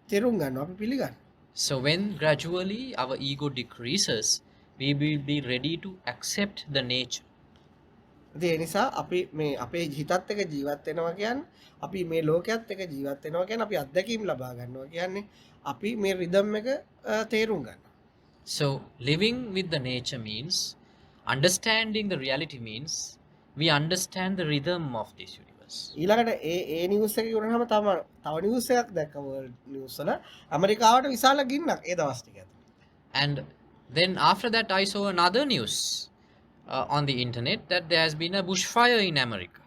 තේරුම් ගන්නවා අපි පිළිගන්නවා. So when gradually our ego decreases, we will be ready to accept the nature. ඉතින් ඒ නිසා අපි මේ අපේ හිතත් එක්ක ජීවත් වෙනවා කියන්නේ අපි මේ ලෝකයේත් එක්ක ජීවත් වෙනවා කියන්නේ අපි අත්දැකීම් ලබා ගන්නවා කියන්නේ අපි මේ රිද්ම් එක තේරුම් ගන්නවා. So living with the nature means understanding the reality means we understand the rhythm of this universe. ඊළඟට ඒ නිවුස් එක ඉවරනම තව නිවුස් එකක් දැක්ක වර්ල්ඩ් නිවුස් වල ඇමරිකාවට විශාල ගින්නක් ඒ දවස් ටික ඇතුළේ. And then after that I saw another news on the internet that there has been a bushfire in America.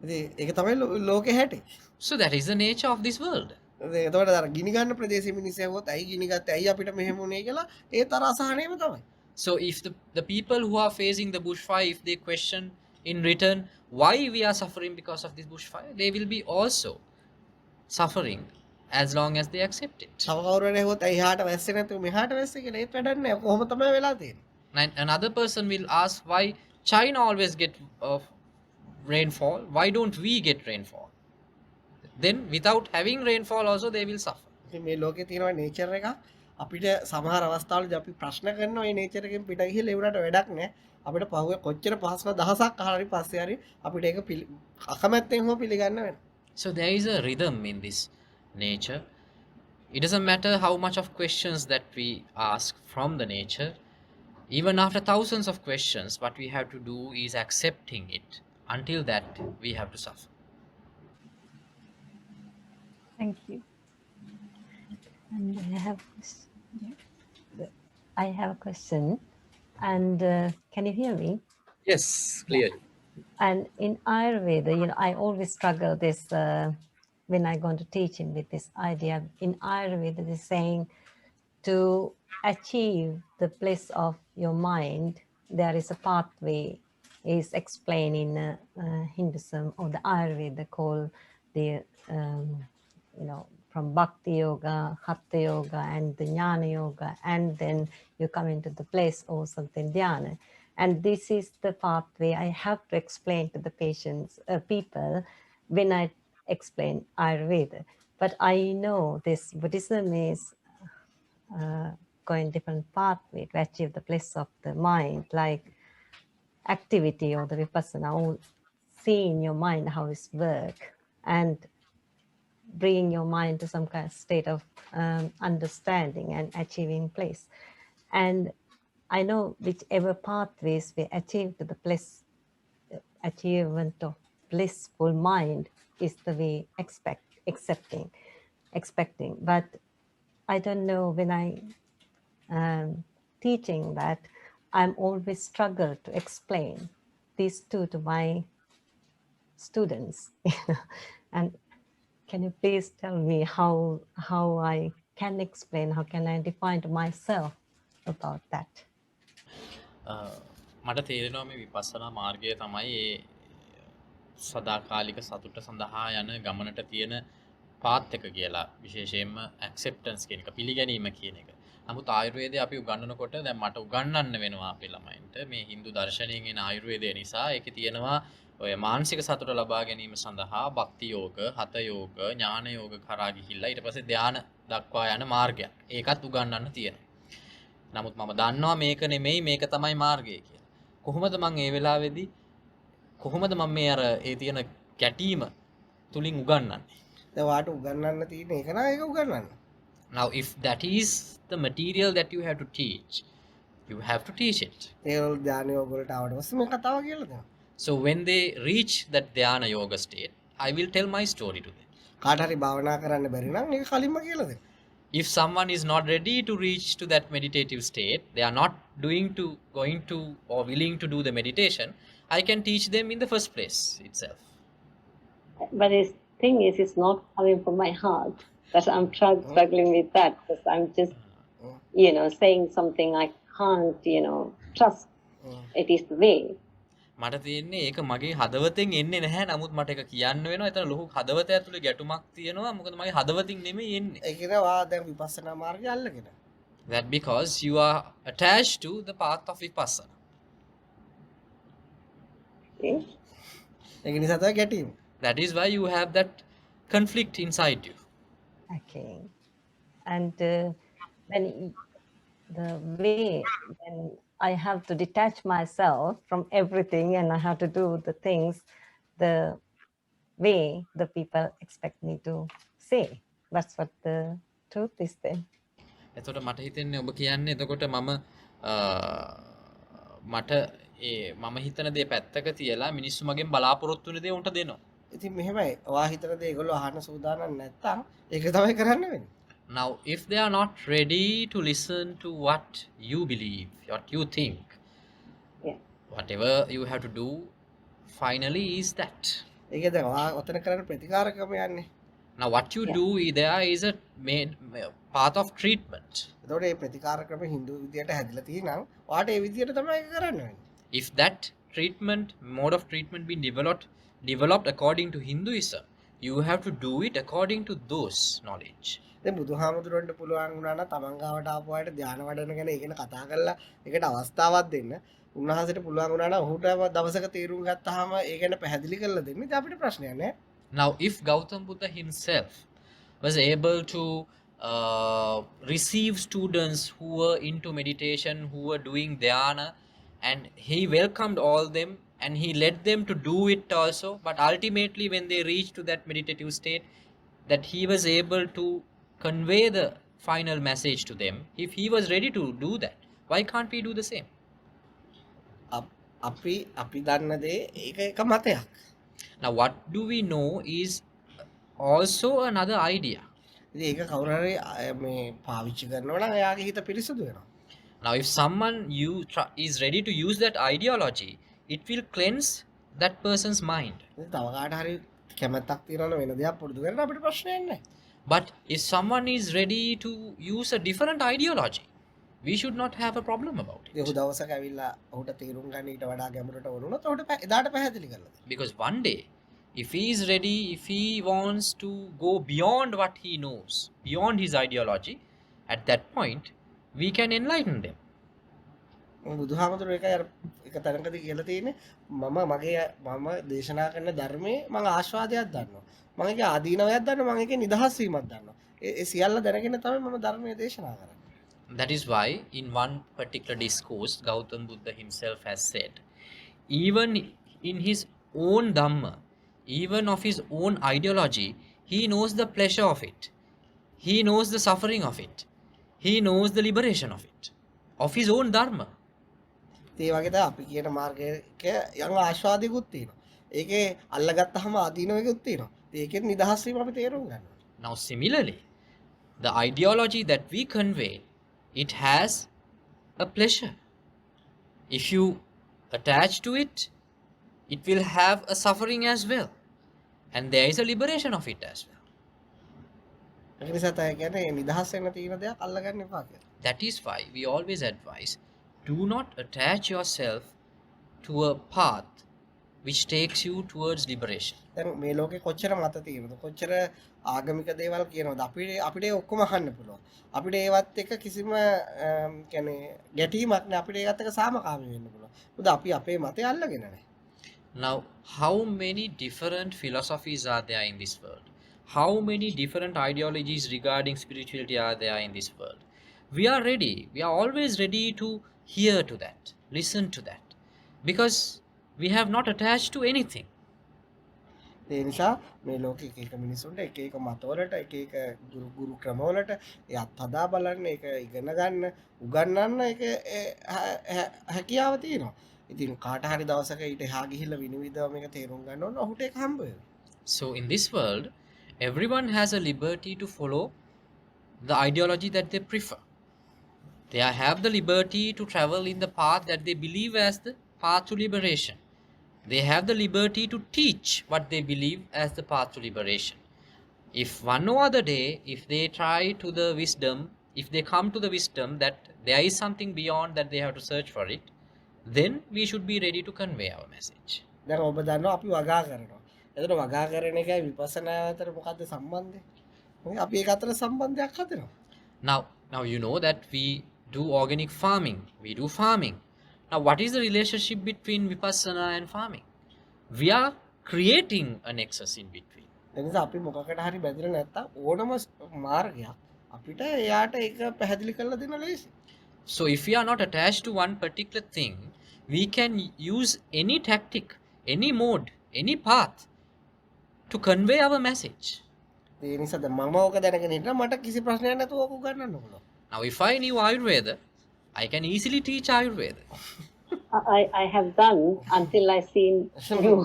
ඉතින් ඒක තමයි ලෝකේ හැටි. So that is the nature of this world. ඉතින් එතකොට අර ගිනි ගන්න ප්‍රදේශයේ මිනිස්සු ඇහුවොත් ඇයි ගිනි ගත්තේ ඇයි අපිට මෙහෙම වුනේ කියලා ඒ තර අසහනයම තමයි. So if the people who are facing the bushfire, if they question in return why we are suffering because of this bushfire, they will be also suffering as long as they accept it. තව කවුරු හරි ඇහුවොත් ඇයි එහාට වැස්සේ නැතුව මෙහාට වැස්සේ කියලා ඒත් වැඩක් නැහැ. කොහොම තමයි වෙලා තියෙන්නේ. And another person will ask why China always get rainfall, why don't we get rainfall? Then without having rainfall also they will suffer. ඉතින් මේ ලෝකේ තියෙනවා නේචර් එක. අපිට සමහර අවස්ථාවලදී අපි ප්‍රශ්න කරනවා මේ නේචර් එකෙන් පිට ගිහලා ඒවට වැඩක් නැහැ. අපිට පහුවේ කොච්චර පහසුන දහසක් අහලා හරි පස්සේ හරි අපිට ඒක අකමැත්තෙන් හෝ පිළිගන්න වෙනවා. So there is a rhythm in this nature. It doesn't matter how much of questions that we ask from the nature. Even after thousands of questions, what we have to do is accepting it. Until that, we have to suffer. Thank you. And I have a question. And can you hear me? Yes, clearly. And in Ayurveda, I always struggle this when I go to teaching with this idea. In Ayurveda, they're saying to achieve the bliss of your mind, there is a pathway is explained in Hinduism or the Ayurveda called the from Bhakti Yoga, Hatha Yoga, and the Jnana Yoga, and then you come into the place or something Dhyana. And this is the pathway I have to explain to the people when I explain Ayurveda. But I know this Buddhism is going different pathway to achieve the bliss of the mind, like activity or the Vipassana. see in your mind how it's work and bringing your mind to some kind of state of understanding and achieving place. And I know whichever pathways we achieve to the achievement of blissful mind is the way expecting. But I don't know, when I teaching that, I'm always struggle to explain these two to my students. And can you please tell me how I can explain, how can I define to myself about that? මට තේරෙනවා මේ විපස්සනා මාර්ගය තමයි ඒ සදාකාලික සතුට සඳහා යන ගමනට තියෙන පාත් එක කියලා, විශේෂයෙන්ම ඇක්සෙප්ටන්ස් කියන එක, පිළිගැනීම කියන එක. නමුත් ආයුර්වේදය අපි උගන්වනකොට දැන් මට උගන්වන්න වෙනවා අපේ ළමයින්ට මේ Hindu දර්ශනයෙන් එන ආයුර්වේදය නිසා ඒකේ තියෙනවා ඔය මානසික සතුට ලබා ගැනීම සඳහා භක්ති යෝග, හත යෝග, ඥාන යෝග කරා ගිහිල්ලා ඊට පස්සේ ධාන දක්වා යන මාර්ගයක්. ඒකත් උගන්වන්න තියෙනවා. නමුත් මම දන්නවා මේක නෙමෙයි, මේක තමයි මාර්ගය කියලා. කොහොමද මම ඒ වෙලාවේදී කොහොමද මම මේ අර ඒ තියෙන කැටීම තුලින් උගන්වන්නේ? දැන් වාට උගන්වන්න තියෙන එක නා ඒක උගන්වන්න. Now if that is the material that you have to teach, you have to teach it. ඒ ධානය ඔයගොල්ලන්ට ආවට පස්සේ මේ කතාව කියලා දෙනවා. So when they reach that dhyana yoga state, I will tell my story to them. කාට හරි භාවනා කරන්න බැරි නම් ඒක කලින්ම කියලා දෙන්න. If someone is not ready to reach to that meditative state, they are not going to or willing to do the meditation, I can teach them in the first place itself. But the thing is, it's not coming from my heart. That I'm struggling with that, because I'm just, saying something I can't, trust. It is the way. මට තියෙන්නේ ඒක මගේ හදවතෙන් එන්නේ නැහැ. නමුත් මට ඒක කියන්න වෙනවා. එතන ලොකු හදවත ඇතුලේ ගැටුමක් තියෙනවා. මොකද මගේ හදවතින් නෙමෙයි එන්නේ. ඒ කියන්නේ වා දැන් විපස්සනා මාර්ගය අල්ලගෙන. That because you are attached to the path of Vipassana. ඒක නිසා තමයි ගැටීම. That is why you have that conflict inside you. Okay. And when the way when I have to detach myself from everything and I have to do the things the way the people expect me to say. That's what the truth is then. එතකොට මට හිතෙන්නේ ඔබ කියන්නේ එතකොට මට මම හිතන දේ පැත්තක තියලා මිනිස්සු මගෙන් බලාපොරොත්තු වෙන දේ උන්ට දෙනවා. ඉතින් මෙහෙමයි. ඔයා හිතන දේ ඒගොල්ලෝ අහන්න සූදානම් නැත්තම් ඒක තමයි කරන්න වෙන්නේ. Now, if they are not ready to listen to what you believe, what you think, whatever you have to do, finally is that. ඒක දැන් ඔයා ඔතන කරන ප්‍රතිකාර ක්‍රමයන්නේ. Now, what you do there is a path of treatment. එතකොට මේ ප්‍රතිකාර ක්‍රම හින්දු විදියට හැදිලා තියෙනම් ඔයාට ඒ විදියට තමයි ඒක කරන්න වෙන්නේ. If that mode of treatment been developed according to Hinduism, you have to do it according to those knowledge. දැන් බුදුහාමුදුරන්ට පුළුවන් වුණා නම් තමන් ගාවට ආපු අයට ධානය වඩන ගැන ඒකන කතා කරලා ඒකට අවස්ථාවක් දෙන්න. උන්වහන්සේට පුළුවන් වුණා නම් ඔහුට දවසක තීරුම් ගත්තාම ඒ ගැන පැහැදිලි කරලා දෙන්න. ඉතින් අපිට ප්‍රශ්නයක් නැහැ. Now, if Gautam Buddha himself was able to receive students who were into meditation, who were doing dhyana, and he welcomed all them and he led them to do it also, but ultimately when they reached to that meditative state, that he was able to convey the final message to them. If he was ready to do that, why can't we do the same? අපි දන්න දේ ඒක එක මතයක්. Now, what do we know is also another idea. ඉතින් ඒක කවුරු හරි මේ පාවිච්චි කරනවා නම් එයාගේ හිත පිරිසුදු වෙනවා. Now, if someone is ready to use that ideology, it will cleanse that person's mind. ඉතින් තව කාට හරි කැමැත්තක් තියනවා වෙන දෙයක් පුරුදු කරන්න අපිට ප්‍රශ්නයක් නැහැ. But if someone is ready to use a different ideology, we should not have a problem about it. ඒක දවසක ඇවිල්ලා ඔහුට තීරුම් ගන්න ඊට වඩා ගැඹුරට වුණොත් ඔහුට එදාට පැහැදිලි කරලා දෙන්න. Because one day, if he is ready, if he wants to go beyond what he knows, beyond his ideology, at that point, we can enlighten them. බුදුහාමුදුරුවෝ එකයි අර එක තැනකදී කියලා තියෙන්නේ මම දේශනා කරන ධර්මයේ මම ආස්වාදයක් දන්නවා. මම ඒකේ ආදීනවයක් දන්නවා. මම ඒකේ නිදහස් වීමක් දන්නවා. ඒ සියල්ල දැනගෙන තමයි මම ධර්මයේ දේශනා කරන්නේ. That is why in one particular discourse, Gautam Buddha himself has said, even in his own Dhamma, even of his own ideology, he knows the pleasure of it. He knows the suffering of it. He knows the liberation of it, of his own Dharma. ඒ වගේ තමයි අපි කියන මාර්ගයක යම් ආස්වාදයකුත් තියෙනවා. ඒකේ අල්ලගත්තාම ආදීනවකුත් තියෙනවා. ඒකෙන් නිදහස් වීම අපි තේරුම් ගන්නවා. Now, similarly, the ideology that we convey, it has a pleasure. If you attach to it, it will have a suffering as well. And there is a liberation of it as well. ඒක නිසා තමයි කියන්නේ නිදහස් වෙන්න තියෙන දේක් අල්ලගන්න එපා කියලා. That is why we always advise, do not attach yourself to a path which takes you towards liberation. දැන් මේ ලෝකේ කොච්චර මත තියෙනවද? කොච්චර ආගමික දේවල් කියනවද? අපිට ඔක්කොම අහන්න පුළුවන්. අපිට ඒවත් එක කිසිම කියන්නේ ගැටීමක් නෑ. අපිට ඒවත් එක සාමකාමී වෙන්න පුළුවන්. මොකද අපි අපේ මතය අල්ලගෙන නැහැ. Now, how many different philosophies are there in this world? How many different ideologies regarding spirituality are there in this world? We are ready. We are always ready to hear to that, listen to that, because we have not attached to anything. ඒ නිසා මේ ලෝකේ එක එක මිනිස්සුන්ට එක එක මතවලට එක එක ගුරු ක්‍රමවලට ඒ අත්හදා බලන්න ඒක ඉගෙන ගන්න උගන්වන්න ඒක හැකියාව තියෙනවා. ඉතින් කාට හරි දවසක ඊට එහා ගිහිල්ලා විනිවිදව මේක තේරුම් ගන්න ඕන ඔහුට ඒක හම්බ වෙනවා. So in this world, everyone has a liberty to follow the ideology that they prefer. They have the liberty to travel in the path that they believe as the path to liberation. They have the liberty to teach what they believe as the path to liberation. If one or other day, if they try to the wisdom, if they come to the wisdom that there is something beyond that they have to search for it, then we should be ready to convey our message. දැන් ඔබ දන්නවා අපි වගා කරනවා. එතකොට වගා කරන එකයි විපස්සනා අතර මොකද්ද සම්බන්ධය? අපි ඒක අතර සම්බන්ධයක් හදනවා. Now you know that we do organic farming, we do farming. Now what is the relationship between Vipassana and farming? We are creating a nexus in between. ඒ නිසා අපි මොකකට හරි බැඳලා නැත්තම් ඕනම මාර්ගයක් අපිට එයාට ඒක පැහැදිලි කරලා දෙන්න ලේසි. So if we are not attached to one particular thing, we can use any tactic, any mode, any path to convey our message. ඒ නිසා දැන් මම ඕක දැනගෙන ඉන්න මට කිසි ප්‍රශ්නයක් නැතුව ඕක උගන්වන්න පුළුවන්. Now if I knew Ayurveda, I can easily teach Ayurveda. I have done until I seen you.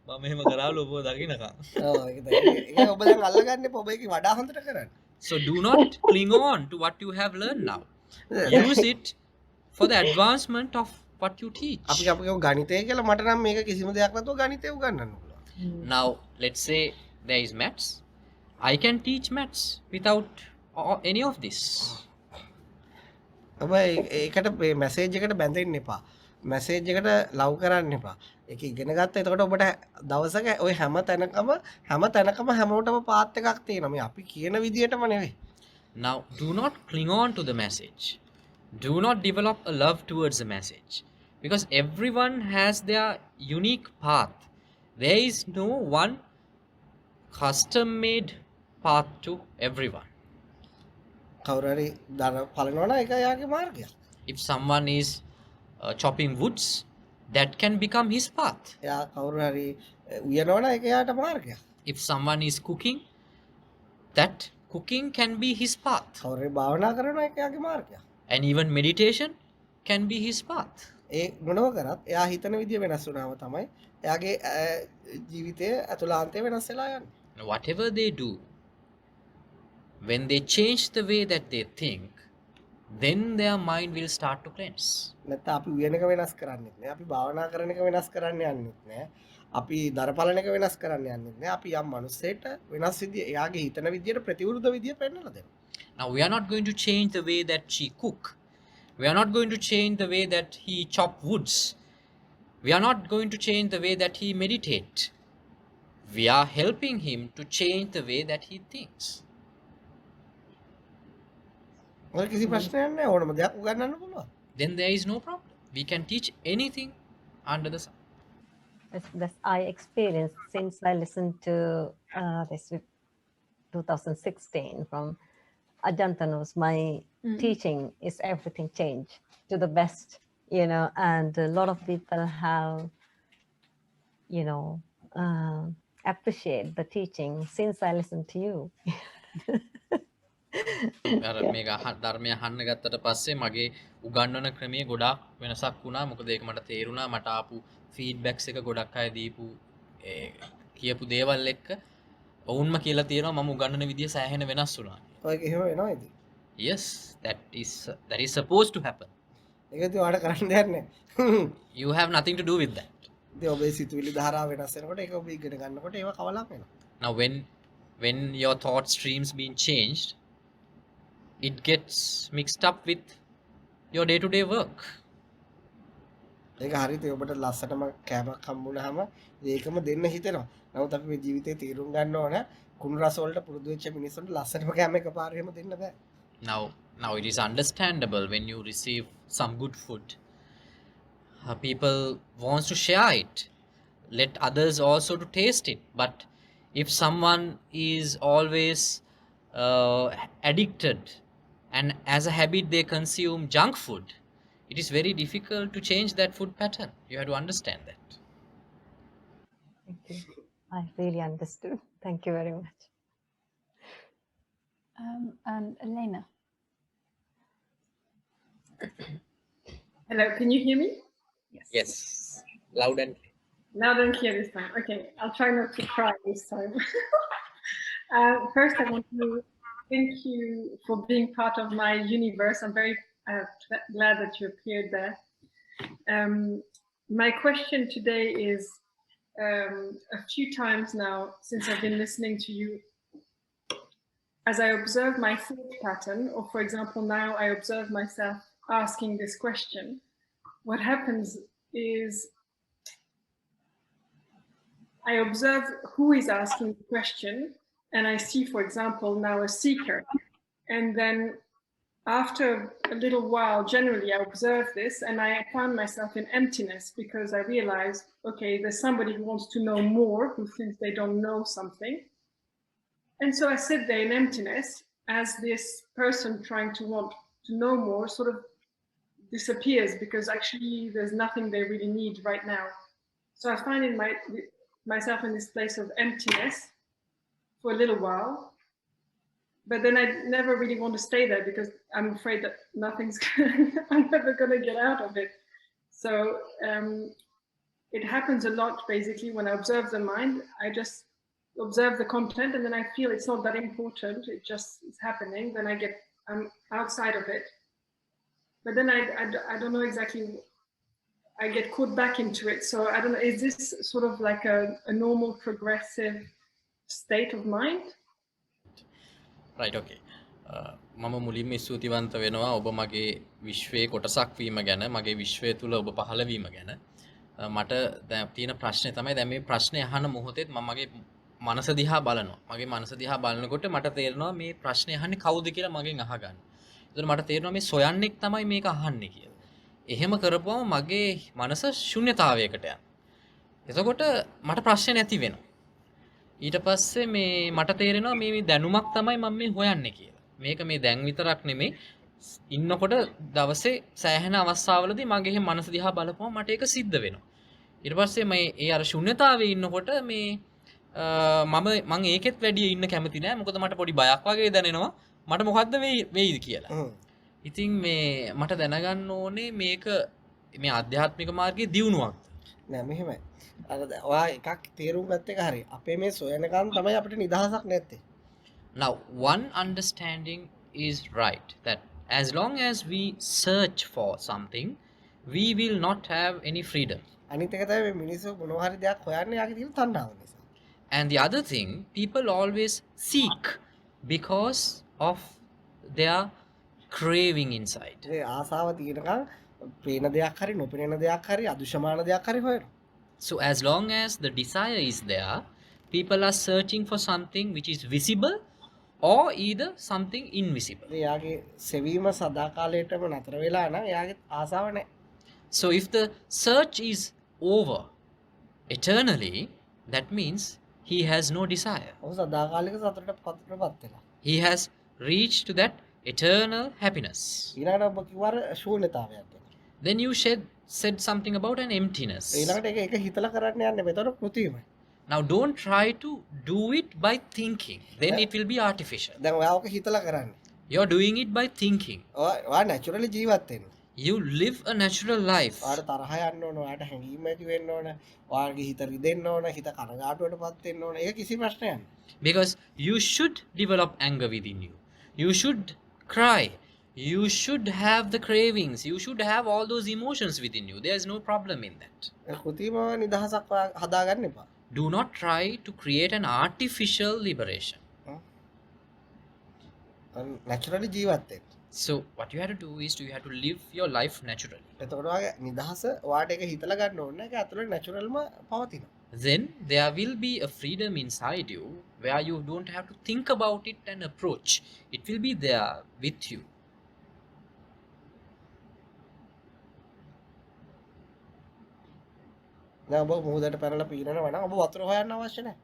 මම එහෙම කරාලු ඔබ දකින්නකම්. ඔව් ඒක තමයි. ඒක ඔබ දැන් අල්ලගන්න එපා. ඔබ ඒක වඩා හොඳට කරන්න. So do not cling on to what you have learned now. Use it for the advancement of what you teach. අපි ගණිතය කියලා මට නම් මේක කිසිම දෙයක් නැතුව ගණිතය උගන්වන්න පුළුවන්. Now let's say there is maths. I can teach maths without any of this. ඔබ ඒකට මේ මැසේජ් එකට බැඳෙන්න එපා. මැසේජ් එකට ලව් කරන්න එපා. ඒක ඉගෙන ගත්තා. එතකොට ඔබට දවසක ওই හැම තැනකම හැමෝටම පාත් එකක් තියෙනවා. මේ අපි කියන විදියටම නෙවෙයි. Now do not cling on to the message. Do not develop a love towards the message, because everyone has their unique path. There is no one custom made path to everyone. කවුරු හරි පලනවා නම් ඒක එයාගේ මාර්ගයක්. If someone is chopping woods, that can become his path. එයා කවුරු හරි උයනවා නම් ඒක එයාට මාර්ගයක්. If someone is cooking, that cooking can be his path. කවුරු හරි භාවනා කරනවා ඒක එයාගේ මාර්ගයක්. And even meditation can be his path. ඒ මොනව කරත් එයා හිතන විදිය වෙනස් වුණාම තමයි එයාගේ ජීවිතයේ අතුලාන්තය වෙනස් වෙලා යන්නේ. Whatever they do, when they change the way that they think, then their mind will start to cleanse. නැත්නම් අපි උයන එක වෙනස් කරන්නේත් නෑ. අපි භාවනා කරන එක වෙනස් කරන්න යන්නෙත් නෑ. අපි දරපලන එක වෙනස් කරන්න යන්නෙත් නෑ. අපි යම් මනුස්සයෙක්ට වෙනස් විදිය එයාගේ හිතන විදියට ප්‍රතිවිරුද්ධ විදිය පෙන්නලා දෙනවා. Now we are not going to change the way that she cook. We are not going to change the way that he chop woods. We are not going to change the way that he meditate. We are helping him to change the way that he thinks. ඔය කිසි ප්‍රශ්නයක් නෑ. ඕනම දෙයක් උගන්වන්න පුළුවන්. Then there is no problem. We can teach anything under the sun. That's I experienced since I listened to this 2016 from Ajantanos. My teaching is everything changed to the best, and a lot of people have you know, appreciate the teaching since I listened to you. අර Yeah. මේක ධර්මය අහන්න ගත්තට පස්සේ මගේ උගන්වන ක්‍රමයේ ගොඩාක් වෙනසක් වුණා. මොකද ඒක මට තේරුණා. මට ආපු ෆීඩ්බැක්ස් එක ගොඩක් අය දීපු කියපු දේවල් එක්ක ඔවුන්ම කියලා තියෙනවා මම උගන්වන විදිය සෑහෙන වෙනස් වුණා. ඔයක එහෙම වෙනවා ඉතින්. Yes, that is supposed to happen. ඒක ඉතින් ඔයාලට කරන්න දෙයක් නැහැ. You have nothing to do with that. ඉතින් ඔබේ සිතුවිලි ධාරාව වෙනස් වෙනකොට ඒක ඔබ ඉගෙන ගන්නකොට ඒව කවලම් වෙනවා. Now when your thought streams being changed, it gets mixed up with your day-to-day work. ඒක හරියට ඔබට ලස්සනම කෑමක් හම්බුනහම ඒකම දෙන්න හිතෙනවා. නමුත් අපි මේ ජීවිතේ තීරුම් ගන්න ඕන කුණු රස වලට පුරුදු වෙච්ච මිනිස්සුන්ට ලස්සනම කෑම එකපාරට එහෙම දෙන්න බෑ. Now it is understandable when you receive some good food. People wants to share it, let others also to taste it. But if someone is always addicted and as a habit they consume junk food, it is very difficult to change that food pattern. You have to understand that. Thank you. I really understood. Thank you very much. And Elena. Hello, can you hear me? Yes, loud and clear. Loud and clear this time. Okay, I'll try not to cry this time. First, I want to thank you for being part of my universe. I'm very glad that you appeared there. My question today is, a few times now since I've been listening to you, as I observe my thought pattern, or for example, now I observe myself asking this question, what happens is I observe who is asking the question, and I see, for example, now a seeker. And then after a little while, generally I observe this and I find myself in emptiness because I realize, okay, there's somebody who wants to know more, who thinks they don't know something. And so I sit there in emptiness as this person trying to want to know more sort of disappears because actually there's nothing they really need right now. So I find myself in this place of emptiness for a little while, but then I never really want to stay there because I'm afraid that I'm never going to get out of it. So it happens a lot basically when I observe the mind. I just observe the content and then I feel it's not that important, it just is happening, then I'm outside of it. But then I don't know exactly, I get caught back into it. So I don't know, is this sort of like a normal progressive state of mind? Right, okay. මම මුලින්ම ස්තුතිවන්ත වෙනවා ඔබ මගේ විශ්වයේ කොටසක් වීම ගැන, මගේ විශ්වය තුල ඔබ පහළ වීම ගැන. මට දැන් තියෙන ප්‍රශ්නේ තමයි දැන් මේ ප්‍රශ්නේ අහන මොහොතේත් මම මගේ මනස දිහා බලනවා. මගේ මනස දිහා බලනකොට මට තේරෙනවා මේ ප්‍රශ්නේ අහන්නේ කවුද කියලා මගෙන් අහගන්න. ඒතර මට තේරෙනවා මේ සොයන්නෙක් තමයි මේක අහන්නේ කියලා. එහෙම කරපුවම මගේ මනස ශුන්‍යතාවයකට යනවා. එතකොට මට ප්‍රශ්නේ නැති වෙනවා. ඊට පස්සේ මේ මට තේරෙනවා මේ දැනුමක් තමයි මම මේ හොයන්නේ කියලා. මේක මේ දැන් විතරක් නෙමෙයි ඉන්නකොට දවසේ සෑහෙන අවස්ථාවලදී මගේ එහෙම මනස දිහා බලපුවම මට ඒක සිද්ධ වෙනවා. ඊට පස්සේ මේ ඒ අර ශුන්‍යතාවයේ ඉන්නකොට මේ මම ඒකෙත් වැඩි ඉන්න කැමති නෑ. මොකද මට පොඩි බයක් වගේ දැනෙනවා. මට මොකද්ද වෙයිද කියලා. ඉතින් මේ මට දැනගන්න ඕනේ මේක මේ ආධ්‍යාත්මික මාර්ගයේ දියුණුවක්. නෑ මෙහෙමයි. අර ඔයා එකක් තේරුම් ගත්ත එක හරි. අපේ මේ සොයනකම් තමයි අපිට නිදහසක් නැත්තේ. Now, one understanding is right that as long as we search for something, we will not have any freedom. අනිත් එක තමයි මේ මිනිස්සු මොනවා හරි දෙයක් හොයන්නේ යාගේ තියෙන තණ්හාව නිසා. And the other thing, people always seek because of their craving inside. ඒ ආසාව තියෙනකම් පේන දෙයක් හරි නොපෙනෙන දෙයක් හරි අදුෂමාන දෙයක් හරි හොයනවා. So as long as the desire is there, people are searching for something which is visible or either something invisible. එයාගේ සෙවීම සදාකාලයටම නතර වෙලා නම් එයාගේ ආසාව නැහැ. So if the search is over eternally, that means he has no desire. ඔහු සදාකාලික සතුටටපත් වෙලා. He has reached to that eternal happiness. ඊළඟට ඔබ කිව්වර ශූන්‍යතාවයක්. Then you said something about an emptiness. ඊළඟට ඒක හිතලා කරන්න යන්න එපා. ඒතකොට කෘතිමයි. Now don't try to do it by thinking, then it will be artificial. දැන් ඔයා ඔක හිතලා කරන්නේ. You're doing it by thinking. ඔයා නැචරලි ජීවත් වෙන්න. You live a natural life. ඔයාට තරහ යන්න ඕන, ඔයාට හැඟීම් ඇති වෙන්න ඕන, ඔයාගේ හිත රිදෙන්න ඕන, හිත කනගාටුවටපත් වෙන්න ඕන. ඒක කිසි ප්‍රශ්නයක් නෑ. Because you should develop anger within you. You should cry. You should have the cravings. You should have all those emotions within you. There is no problem in that. කෘතිම නිදහසක් හදාගන්න එපා. Do not try to create an artificial liberation. නැචරලි ජීවත් වෙන්න. So what you have to do is you have to live your life naturally. එතකොට ඔයාගේ නිදහස ඔයාට ඒක හිතලා ගන්න ඕනේ නැහැ. ඒක ඇතුළේ නැචරල්ම පවතිනවා. Then there will be a freedom inside you where you don't have to think about it and approach. It will be there with you. දැන් ඔබ මුහුදට පැනලා පීනනවා නම් ඔබ වතුර හොයන්න අවශ්‍ය නැහැ.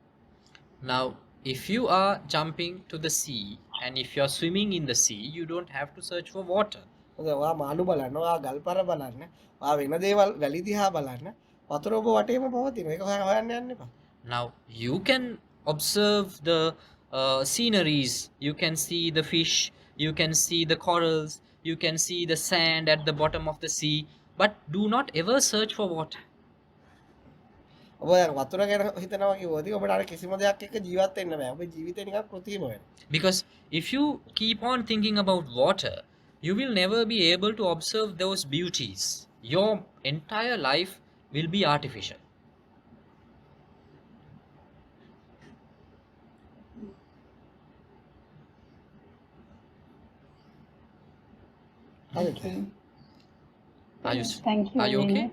Now if you are jumping to the sea and if you are swimming in the sea, you don't have to search for water. ඔයා මාළු බලන්න, ඔයා ගල්පර බලන්න, ඔයා වෙන දේවල් වැලි දිහා බලන්න. වතුර ඔබ වටේම පවතිනවා. ඒක හොයන්න යන්න එපා. Now you can observe the sceneries, you can see the fish, you can see the corals, you can see the sand at the bottom of the sea, but do not ever search for water. ඔබ වතුර ගැන හිතනවා කිව්වොත් ඔබට අර කිසිම දෙයක් එක්ක ජීවත් වෙන්න බෑ. ඔබේ ජීවිතේ නිකන් කෘතිම වෙනවා. Because if you keep on thinking about water, you will never be able to observe those beauties. Your entire life will be artificial. Okay. Thank you. Are you okay? Rena.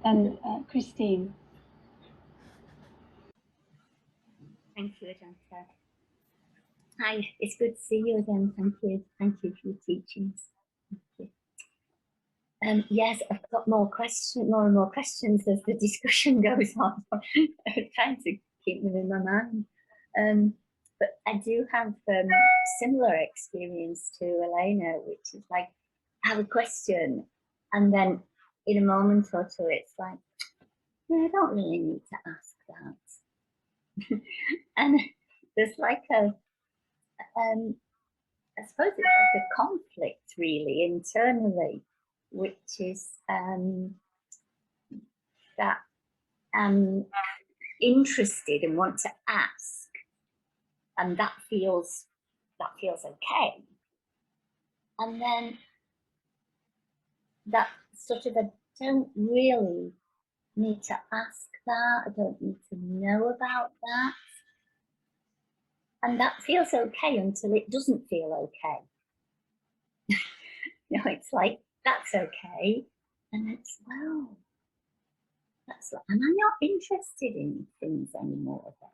And Christine. Thank you, Ajanta. Hi, it's good to see you again. Thank you. Thank you for your teachings. Thank you. Yes, I've got more and more questions as the discussion goes on. I'm trying to keep them in my mind. But I do have similar experience to Elena, which is like, I have a question, and then in a moment or two, it's like, yeah, I don't really need to ask that. And there's like I suppose it's like a conflict really internally, which is that I'm interested and want to ask, and that feels okay. And then that sort of, I don't really need to ask that, I don't need to know about that. And that feels okay until it doesn't feel okay. You know, it's like, that's okay. And it's, well, that's like, am I not interested in things anymore then?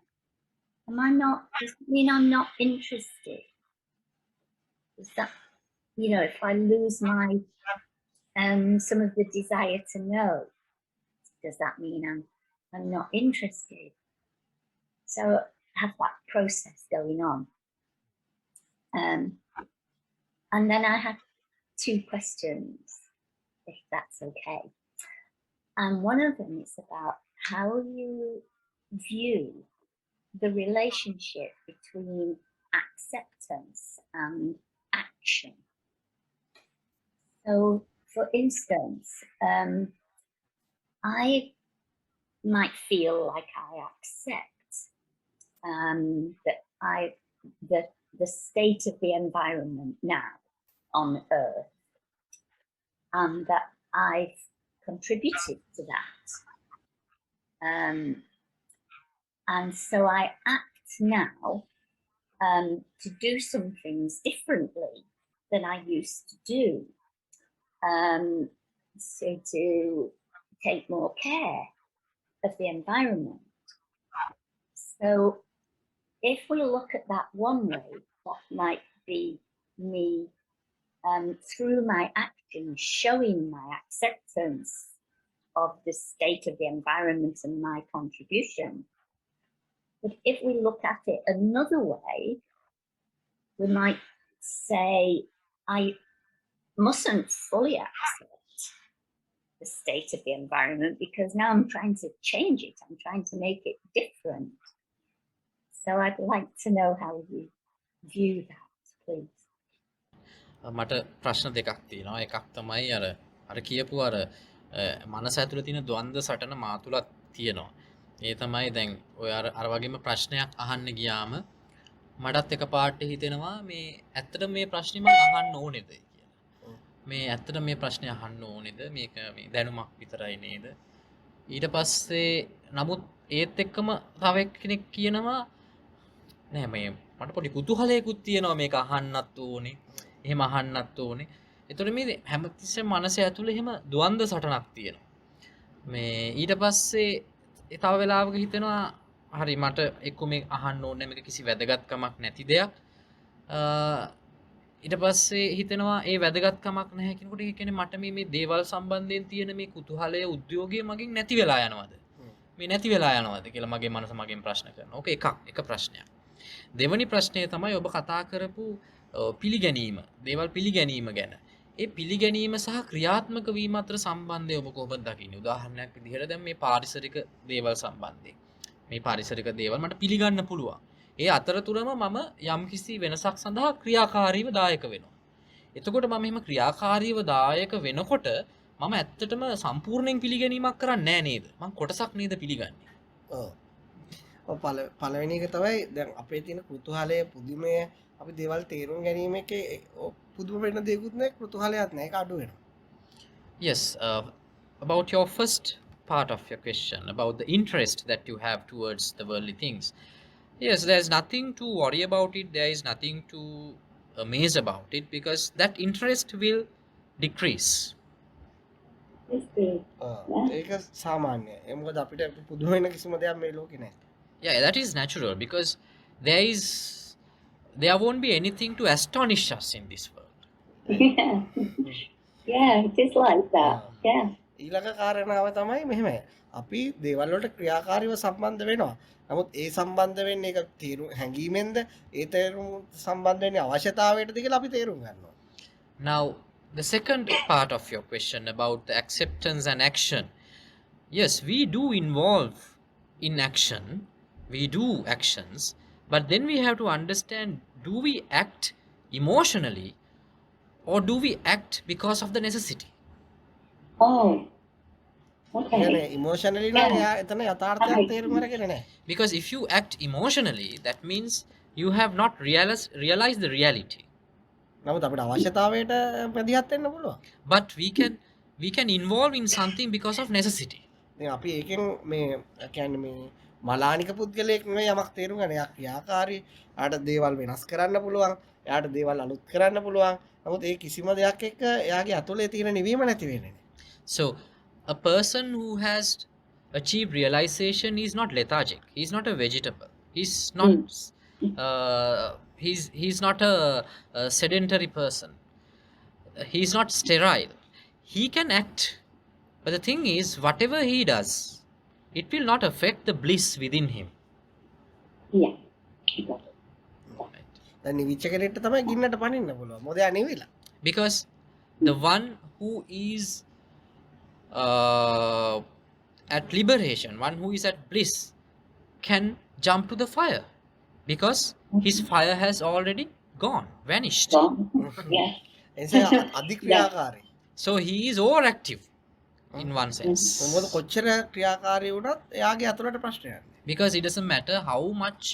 Am I not, does it mean I'm not interested? Is that, you know, if I lose my some of the desire to know, does that mean I'm not interested? So I have that process going on. And then I have two questions, if that's okay. And one of them is about how you view the relationship between acceptance and action. So, for instance, I might feel like I accept that the state of the environment now on Earth, and that I've contributed to that. And so I act now to do some things differently than I used to do. So to take more care of the environment. So if we look at that one way, that might be me through my actions showing my acceptance of the state of the environment and my contribution. But if we look at it another way, we might say, I mustn't fully accept the state of the environment, because now I'm trying to change it. I'm trying to make it different. So I'd like to know how you view that, please. මට ප්‍රශ්න දෙකක් තියෙනවා. එකක් තමයි අර කියපු අර මනස ඇතුළේ තියෙන ද්වන්ද සටන මා තුලත් තියෙනවා. ඒ තමයි දැන් ඔය අර වගේම ප්‍රශ්නයක් අහන්න ගියාම මටත් එකපාරට හිතෙනවා මේ ඇත්තට මේ ප්‍රශ්නේ මම අහන්න ඕනේද කියලා. මේ ඇත්තට මේ ප්‍රශ්නේ අහන්න ඕනේද? මේක මේ දැනුමක් විතරයි නේද? ඊට පස්සේ නමුත් ඒත් එක්කම තව කෙනෙක් කියනවා නෑ මේ මට පොඩි කුතුහලයකුත් තියෙනවා මේක අහන්නත් ඕනේ. එහෙම අහන්නත් ඕනේ. ඒතකොට මේ හැමතිස්සෙම මනස ඇතුලේ එහෙම ද්වන්ද සටනක් තියෙනවා. මේ ඊට පස්සේ තව වෙලාවක හිතෙනවා හරි මට එක්ක මේ අහන්න ඕනේ මේක කිසි වැදගත්කමක් නැති දෙයක්. ඊට පස්සේ හිතෙනවා ඒ වැදගත්කමක් නැහැ කියනකොට ඒ කියන්නේ මට මේ දේවල් සම්බන්ධයෙන් තියෙන මේ කුතුහලය උද්‍යෝගය මගෙන් නැති වෙලා යනවද? මේ නැති වෙලා යනවද කියලා මගේ මනස මගෙන් ප්‍රශ්න කරනවා. ඕක එක ප්‍රශ්නයක්. දෙවැනි ප්‍රශ්නය තමයි ඔබ කතා කරපු පිළිගැනීම, දේවල් පිළිගැනීම ගැන. ඒ පිළිගැනීම සහ ක්‍රියාත්මක වීම අතර සම්බන්ධය ඔබ කොහොමද දකින්නේ? උදාහරණයක් විදිහට දැන් මේ පාරිසරික දේවල් සම්බන්ධයෙන්. මේ පාරිසරික දේවල් මට පිළිගන්න පුළුවන්. ඒ අතරතුරම මම යම්කිසි වෙනසක් සඳහා ක්‍රියාකාරීව දායක වෙනවා. එතකොට මම එහෙම ක්‍රියාකාරීව දායක වෙනකොට මම ඇත්තටම සම්පූර්ණයෙන් පිළිගැනීමක් කරන්නේ නැහැ නේද? මම කොටසක් නේද පිළිගන්නේ. ඔව්. පළවෙනි එක තමයි දැන් අපේ තියෙන කුතුහලය පුදුමය අපි දේවල් තේරුම් ගැනීම එකේ පුදුම වෙන දේකුත් නැහැ කුතුහලයක් නැහැ ඒක අඩු වෙනවා. Yes, about your first part of your question about the interest that you have towards the worldly things. Yes, there's nothing to worry about it. There is nothing to amaze about it because that interest will decrease. ඒක සාමාන්‍යයි. ඒ මොකද අපිට පුදුම වෙන කිසිම දෙයක් මේ ලෝකේ නැහැ. Yeah, that is natural because there won't be anything to astonish us in this world. Yeah, it is like that. Yeah. ඊළඟ කාරණාව තමයි මෙහෙමයි. අපි දේවල් වලට ක්‍රියාකාරීව සම්බන්ධ වෙනවා. නමුත් ඒ සම්බන්ධ වෙන්නේ ඒක තේරුම් හැඟීමෙන්ද ඒ තේරුම් සම්බන්ධ වෙන්නේ අවශ්‍යතාවයටද කියලා අපි තේරුම් ගන්නවා. Now, the second part of your question about the acceptance and action. Yes, we do involve in action. We do actions. But then we have to understand, do we act emotionally or do we act because of the necessity? Oh, okay. يعني emotionally නම් එයා එතන යථාර්ථයක් තේරුම් අරගෙන නැහැ. Because if you act emotionally, that means you have not realized the reality. නමුත් අපිට අවශ්‍යතාවයට ප්‍රතිහත් වෙන්න පුළුවන්. But we can involve in something because of necessity. දැන් අපි ඒකෙන් මේ කියන්නේ මේ මලානික පුද්ගලයෙක් නෙවෙයි යමක් තේරුම් ගන්න. එයා ක්‍රියාකාරී. එයාට දේවල් වෙනස් කරන්න පුළුවන්. එයාට දේවල් අලුත් කරන්න පුළුවන්. නමුත් ඒ කිසිම දෙයක් එක්ක එයාගේ අතුලේ තියෙන නිවීම නැති වෙන්නේ නැහැ. So, a person who has achieved realization is not lethargic. He's not a vegetable. He's not. He's not a sedentary person. He's not sterile. He can act, but the thing is, whatever he does, it will not affect the bliss within him. Yeah. දැන් නිවිච්ච කෙනෙක්ට තමයි ගින්නට පනින්න පුළුවන්. මොකද එයා නිවිලා. Because the one who is at liberation, one who is at bliss, can jump to the fire because his fire has already gone, vanished. Yeah. එනිසා අධික්‍රියාකාරී. So he is overactive in one sense. මොකද කොච්චර ක්‍රියාකාරී වුණත් එයාගේ අතුලට ප්‍රශ්නයක් නැහැ. Because it doesn't matter how much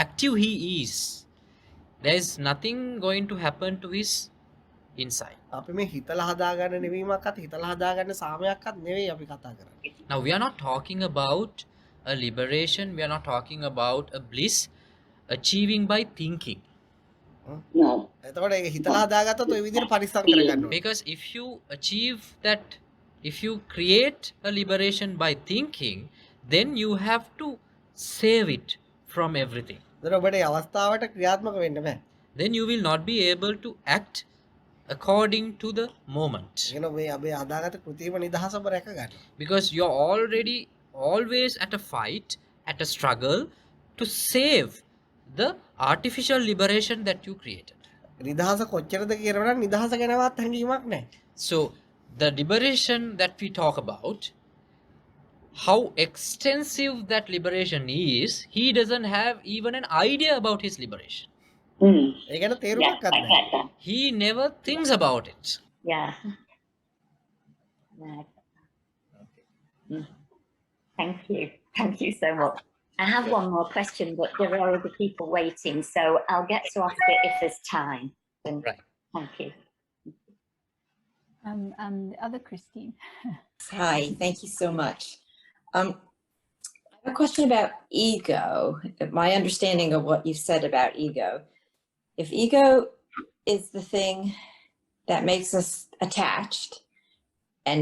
active he is, there is nothing going to happen to his inside. අපි මේ හිතලා හදාගන්න නිවීමක්වත් හිතලා හදාගන්න සාමයක්වත් නෙවෙයි අපි කතා කරන්නේ. Now we are not talking about a liberation, we are not talking about a bliss achieving by thinking. No. එතකොට ඒක හිතලා හදාගත්තොත් ওই විදිහට පරිස්සම් කරගන්න ඕනේ. Because if you achieve that, if you create a liberation by thinking, then you have to save it from everything. ඒතර ඔබට මේ අවස්ථාවට ක්‍රියාත්මක වෙන්න බෑ. Then you will not be able to act according to the moment. කියන මේ අපි හදාගත්ත කෘතිම නිදහස ඔබ රැක ගන්න. Because you're already always at a fight, at a struggle to save the artificial liberation that you created. නිදහස කොච්චරද කියනවනම් නිදහස ගැනවත් හැඟීමක් නැහැ. So the liberation that we talk about, how extensive that liberation is, he doesn't have even an idea about his liberation. ඒ ගැන Yeah, තේරුමක් I ගන්න. get that. He never thinks about it. Yeah. Yeah. Mm. Thank you. Thank you so much. I have one more question, but there are other people waiting, so I'll get to ask it if there's time. And Right. thank you. And the other Christine. Hi, thank you so much. I have a question about ego. My understanding of what you've said about ego. If ego is the thing that makes us attached and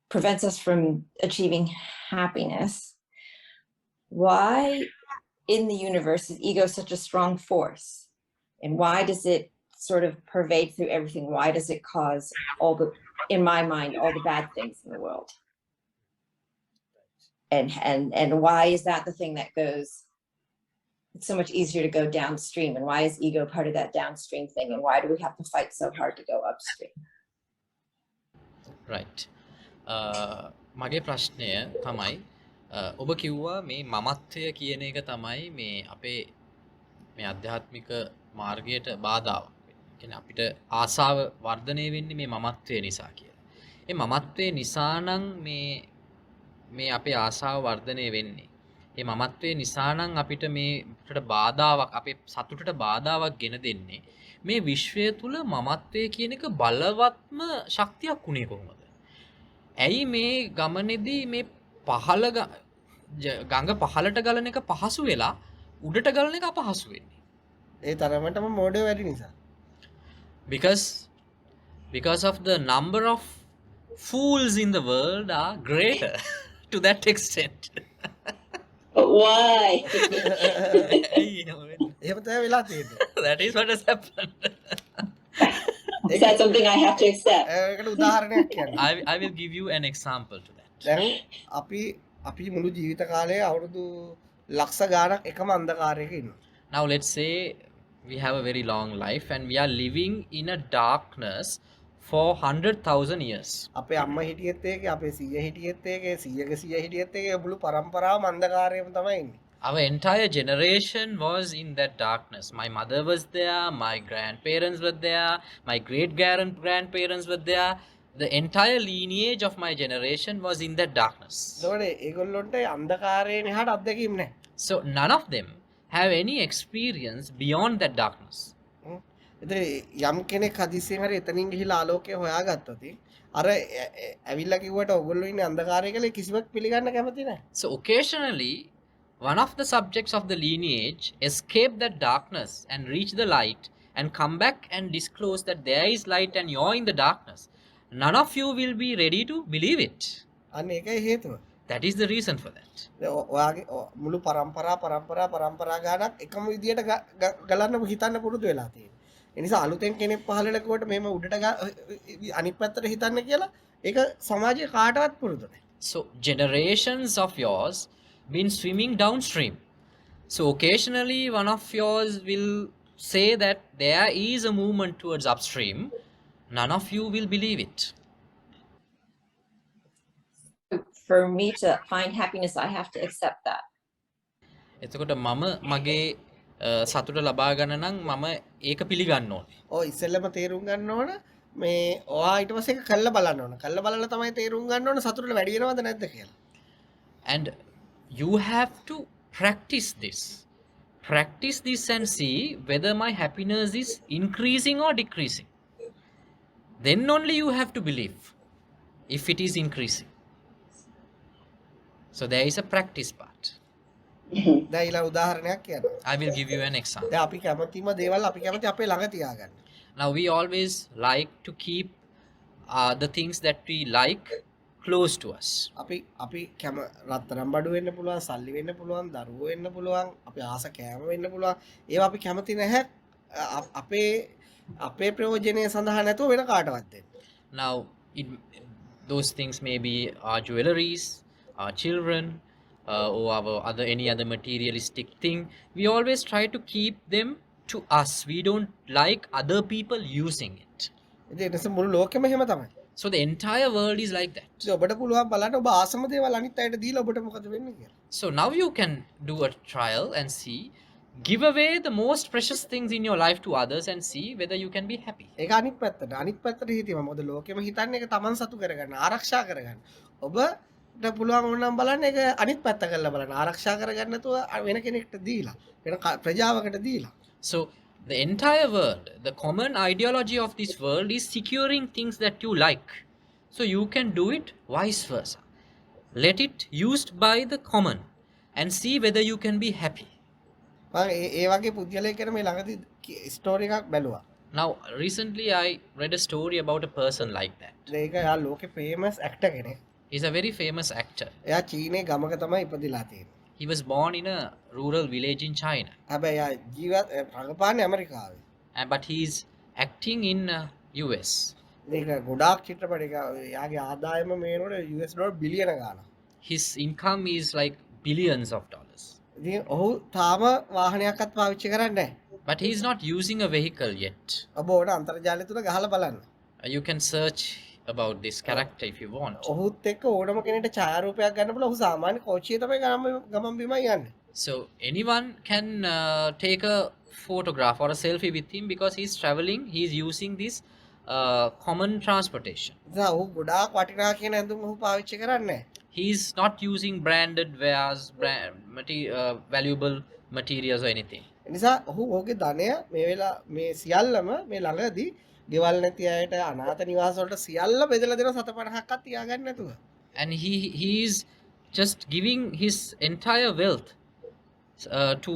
prevents us from achieving happiness, why in the universe is ego such a strong force? And why does it sort of pervade through everything? Why does it cause all the, in my mind, all the bad things in the world? And why is that the thing that goes, it's so much easier to go downstream? And why is ego part of that downstream thing? And why do we have to fight so hard to go upstream? Right. මගේ ප්‍රශ්නය තමයි ඔබ කිව්වා මේ මමත්වය කියන එක තමයි මේ අපේ මේ අධ්‍යාත්මික මාර්ගයට බාධාවක් වෙන්නේ. කියන්නේ අපිට ආසාව වර්ධනය වෙන්නේ මේ මමත්වය නිසා කියලා. ඒ මමත්වය නිසා නම් මේ අපේ ආසාව වර්ධනය වෙන්නේ. ඒ මමත්වය නිසා නම් අපිට මේකට බාධාවක් අපේ සතුටට බාධාවක් ගෙන දෙන්නේ. මේ විශ්වය තුල මමත්වය කියන එක බලවත්ම ශක්තියක් උනේ කොහොමද? ඇයි මේ ගමනේදී මේ පහළ ගඟ පහළට ගලන එක පහසු වෙලා උඩට ගලන එක අපහසු වෙන්නේ? ඒ තරමටම මෝඩය වැඩි නිසා. Because of the number of fools in the world are greater to that extent. But why? එහෙම තමයි වෙලා තියෙන්නේ. That is what has happened. Is that something I have to accept? ඒකට උදාහරණයක් කියන්න. I will give you an example to that. දැන් අපි මුළු ජීවිත කාලයේ අවුරුදු ලක්ෂ ගාණක් එකම අන්ධකාරයක ඉන්නවා. Now let's say we have a very long life and we are living in a darkness for 100,000 years. අපේ අම්මා හිටියෙත් ඒකේ, අපේ සීයා හිටියෙත් ඒකේ, සීයාගේ සීයා හිටියෙත් ඒකේ මුළු පරම්පරාවම අන්ධකාරයේම තමයි ඉන්නේ. Our entire generation was in that darkness. My mother was there, my grandparents were there, my great-grandparents were there. The entire lineage of my generation was in that darkness. ඒකෝට ඒගොල්ලොන්ට අන්ධකාරයෙන් එහාට අත්දැකීම් නැහැ. So none of them have any experience beyond that darkness. ඉතින් යම් කෙනෙක් හදිස්සියෙන් හරි එතනින් ගිහිලා ආලෝකය හොයාගත්තොත් අර ඇවිල්ලා කිව්වට ඔයගොල්ලෝ ඉන්නේ අන්ධකාරය කියලා කිසිවක් පිළිගන්න කැමති නැහැ. So occasionally one of the subjects of the lineage escape that darkness and reach the light and come back and disclose that there is light and you're in the darkness. None of you will be ready to believe it. අන්න ඒකයි හේතුව. That is the reason for that. ඔයාගේ මුළු පරම්පරා ගානක් එකම විදියට ගලන්න හිතන්න පුරුදු වෙලා තියෙනවා. ඒ නිසා අලුතෙන් කෙනෙක් පහළ වෙනකොට මේම උඩට අනිත් පැත්තට හිතන්න කියලා ඒක සමාජයේ කාටවත් පුරුදු නැහැ. So generations of yours been swimming downstream. So occasionally one of yours will say that there is a movement towards upstream. None of you will believe it. For me to find happiness, I have to accept that. එතකොට මම මගේ සතුට ලබා ගන්න නම් මම ඒක පිළිගන්න ඕනේ. ඔය ඉස්සෙල්ලම තේරුම් ගන්න ඕන මේ ඔයා ඊට පස්සේ ඒක කළා බලන්න ඕන. කළා බලලා තමයි තේරුම් ගන්න ඕන සතුට වැඩි වෙනවද නැද්ද කියලා. And you have to practice this. Practice this and see whether my happiness is increasing or decreasing. Then only you have to believe if it is increasing. So there is a practice part. දැන් ඊළඟ උදාහරණයක් කියන්න. I will give you an example. දැන් අපි කැමතිම දේවල් අපි කැමති අපේ ළඟ තියාගන්න. Now we always like to keep the things that we like close to us. අපි රත්තරන් බඩු වෙන්න පුළුවන්, සල්ලි වෙන්න පුළුවන්, දරුවෝ වෙන්න පුළුවන්, අපි ආස කෑම වෙන්න පුළුවන්. ඒවා අපි කැමති නැහැ අපේ ප්‍රයෝජනය සඳහා නැතුව වෙන කාටවත් දෙන්න. Now those things may be our jewelries, our children, or any other materialistic thing. We always try to keep them to us. We don't like other people using it. ඉතින් ඒක මුළු ලෝකෙම එහෙම තමයි. So the entire world is like that. ඔබට පුළුවන් බලන්න ඔබ ආසම දේවල් අනිත් අයට දීලා ඔබට මොකද වෙන්නේ කියලා. So now you can do a trial and see, give away the most precious things in your life to others and see whether you can be happy. ඒක අනිත් පැත්තට හිතීම. මොකද ලෝකෙම හිතන්නේ ඒක තමන් සතු කරගන්න, ආරක්ෂා කරගන්න. ඔබට පුළුවන් වුණනම් බලන්න ඒක අනිත් පැත්ත කරලා බලන්න. ආරක්ෂා කරගන්න නැතුව වෙන කෙනෙක්ට දීලා, වෙන ප්‍රජාවකට දීලා. So the entire world, the common ideology of this world is securing things that you like. So you can do it vice versa. Let it used by the common and see whether you can be happy. මම ඒ වගේ පුද්ගලයෙක් ගැන මේ ළඟදී story එකක් බැලුවා. Now recently I read a story about a person like that. ඒක යා ලෝකේ famous actor කෙනෙක්. He's a very famous actor. එයා චීනේ ගමක තමයි ඉපදිලා තියෙන්නේ. He was born in a rural village in China. හැබැයි යා ජීවත් රඟපාන්නේ ඇමරිකාවේ. But he's acting in US. මේක ගොඩාක් චිත්‍රපටයක යාගේ ආදායම මේනොට US ඩොලර් බිලියන ගාණක්. His income is like billions of dollars. ඉතින් ඔහු තාම වාහනයක්වත් පාවිච්චි කරන්නේ නැහැ. But he's not using a vehicle yet. ඔබ ඕන අන්තර්ජාලය තුල ගහලා බලන්න. You can search about this character if you want. ඔහුත් එක්ක ඕනම කෙනෙක්ට ඡායාරූපයක් ගන්න බල ඔහු සාමාන්‍ය කෝච්චියේ තමයි ගමන් බිමන් යන්නේ. So anyone can take a photograph or a selfie with him because he's traveling, he's using this common transportation. ඉතින් ඔහු ගොඩාක් වටිනා කියන ඇඳුම් ඔහු පාවිච්චි කරන්නේ නැහැ. He's not using branded wares, valuable materials or anything. නිසා ඔහු ඔහුගේ ධනය මේ වෙලා මේ සියල්ලම මේ ළඟදී ගෙවල් නැති අයට අනාථ නිවාස වලට සියල්ල බෙදලා දෙන 750ක්වත් තියාගන්න නැතුව. And he is just giving his entire wealth to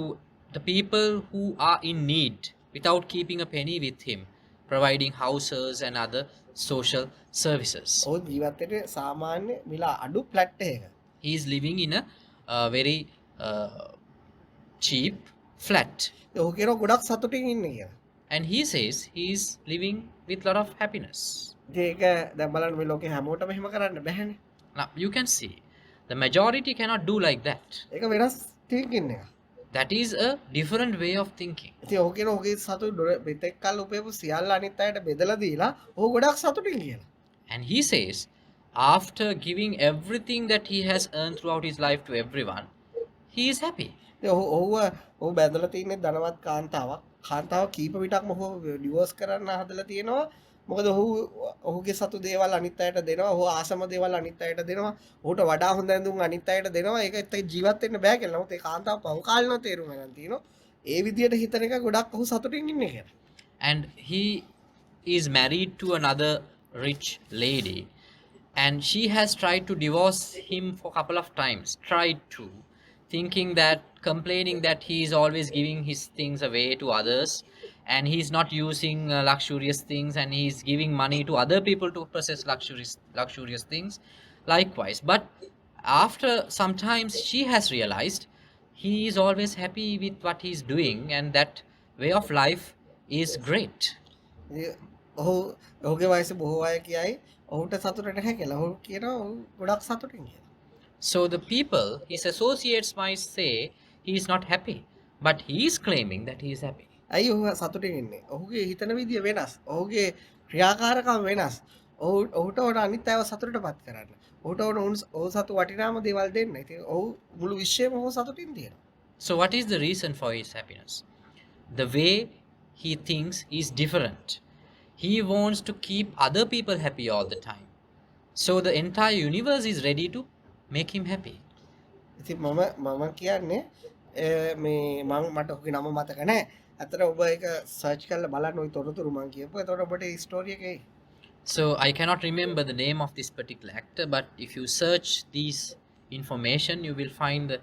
the people who are in need without keeping a penny with him, providing houses and other social services. ඔහු ජීවත් වෙන්නේ සාමාන්‍ය මිල අඩු ෆ්ලැට් එකක. He is living in a very cheap flat. ඔහු කියනවා ගොඩක් සතුටින් ඉන්නේ කියලා. And he says he is living with lot of happiness. ඒක දැන් බලන්න මේ ලෝකේ හැමෝටම එහෙම කරන්න බැහැනේ. Now you can see the majority cannot do like that. ඒක වෙනස් thinking එක. That is a different way of thinking. ඉතින් ඔහු කියන ඔහුගේ සතුට මෙතෙක් කල් උපයපු සියල්ල අනිත් අයට බෙදලා දීලා ඔහු ගොඩක් සතුටින් කියලා. And he says after giving everything that he has earned throughout his life to everyone, he is happy. ඉතින් ඔහු බැඳලා තියෙන්නේ ධනවත් කාන්තාවක්. කාන්තාව කීප විටක්ම ඔහු ඩිවෝර්ස් කරන්න හදලා තියෙනවා. මොකද ඔහුගේ සතු දේවල් අනිත් අයට දෙනවා. ඔහු ආසම දේවල් අනිත් අයට දෙනවා. ඔහුට වඩා හොඳ ඇඳුම් අනිත් අයට දෙනවා. ඒක එක්ක ජීවත් වෙන්න බෑ කියලා. නමුත් ඒ කාන්තාව පහු කාලේනෝ තේරුම් ගන්න තියෙනවා. ඒ විදියට හිතන එක ගොඩක් ඔහු සතුටින් ඉන්නේ කියලා. And he is married to another rich lady, and she has tried to divorce him for a couple of times, thinking that, complaining that he is always giving his things away to others and he's not using luxurious things, and he's giving money to other people to possess luxurious things likewise. But after sometimes she has realized he is always happy with what he's doing, and that way of life is great. ඔහුගේ වයස බොහෝ අය කියයි ඔහුට සතුට නැහැ කියලා. ඔහු කියනවා ඔහු ගොඩක් සතුටින් කියලා. So the people, his associates might say he is not happy, but he is claiming that he is happy. ඇයි ඔහු සතුටින් ඉන්නේ? ඔහුගේ හිතන විදිය වෙනස්. ඔහුගේ ක්‍රියාකාරකම් වෙනස්. ඔහුට ඕන අනිත් අයව සතුටටපත් කරන්න. ඔහුට ඕන ඔහු සතු වටිනාම දේවල් දෙන්න. ඉතින් ඔහු මුළු විශ්වයම ඔහු සතුටින් තියෙනවා. So what is the reason for his happiness? The way he thinks is different. He wants to keep other people happy all the time. So the entire universe is ready to make him happy. ඉතින් මම කියන්නේ මේ මට ඔහුගේ නම මතක නැහැ. අතන ඔබ ඒක සර්ච් කරලා බලන්න ওই තොරතුරු මම කියපුවා. එතකොට ඔබට ඒ ස්ටෝරි එක එයි. So I cannot remember the name of this particular actor, but if you search these information, you will find the.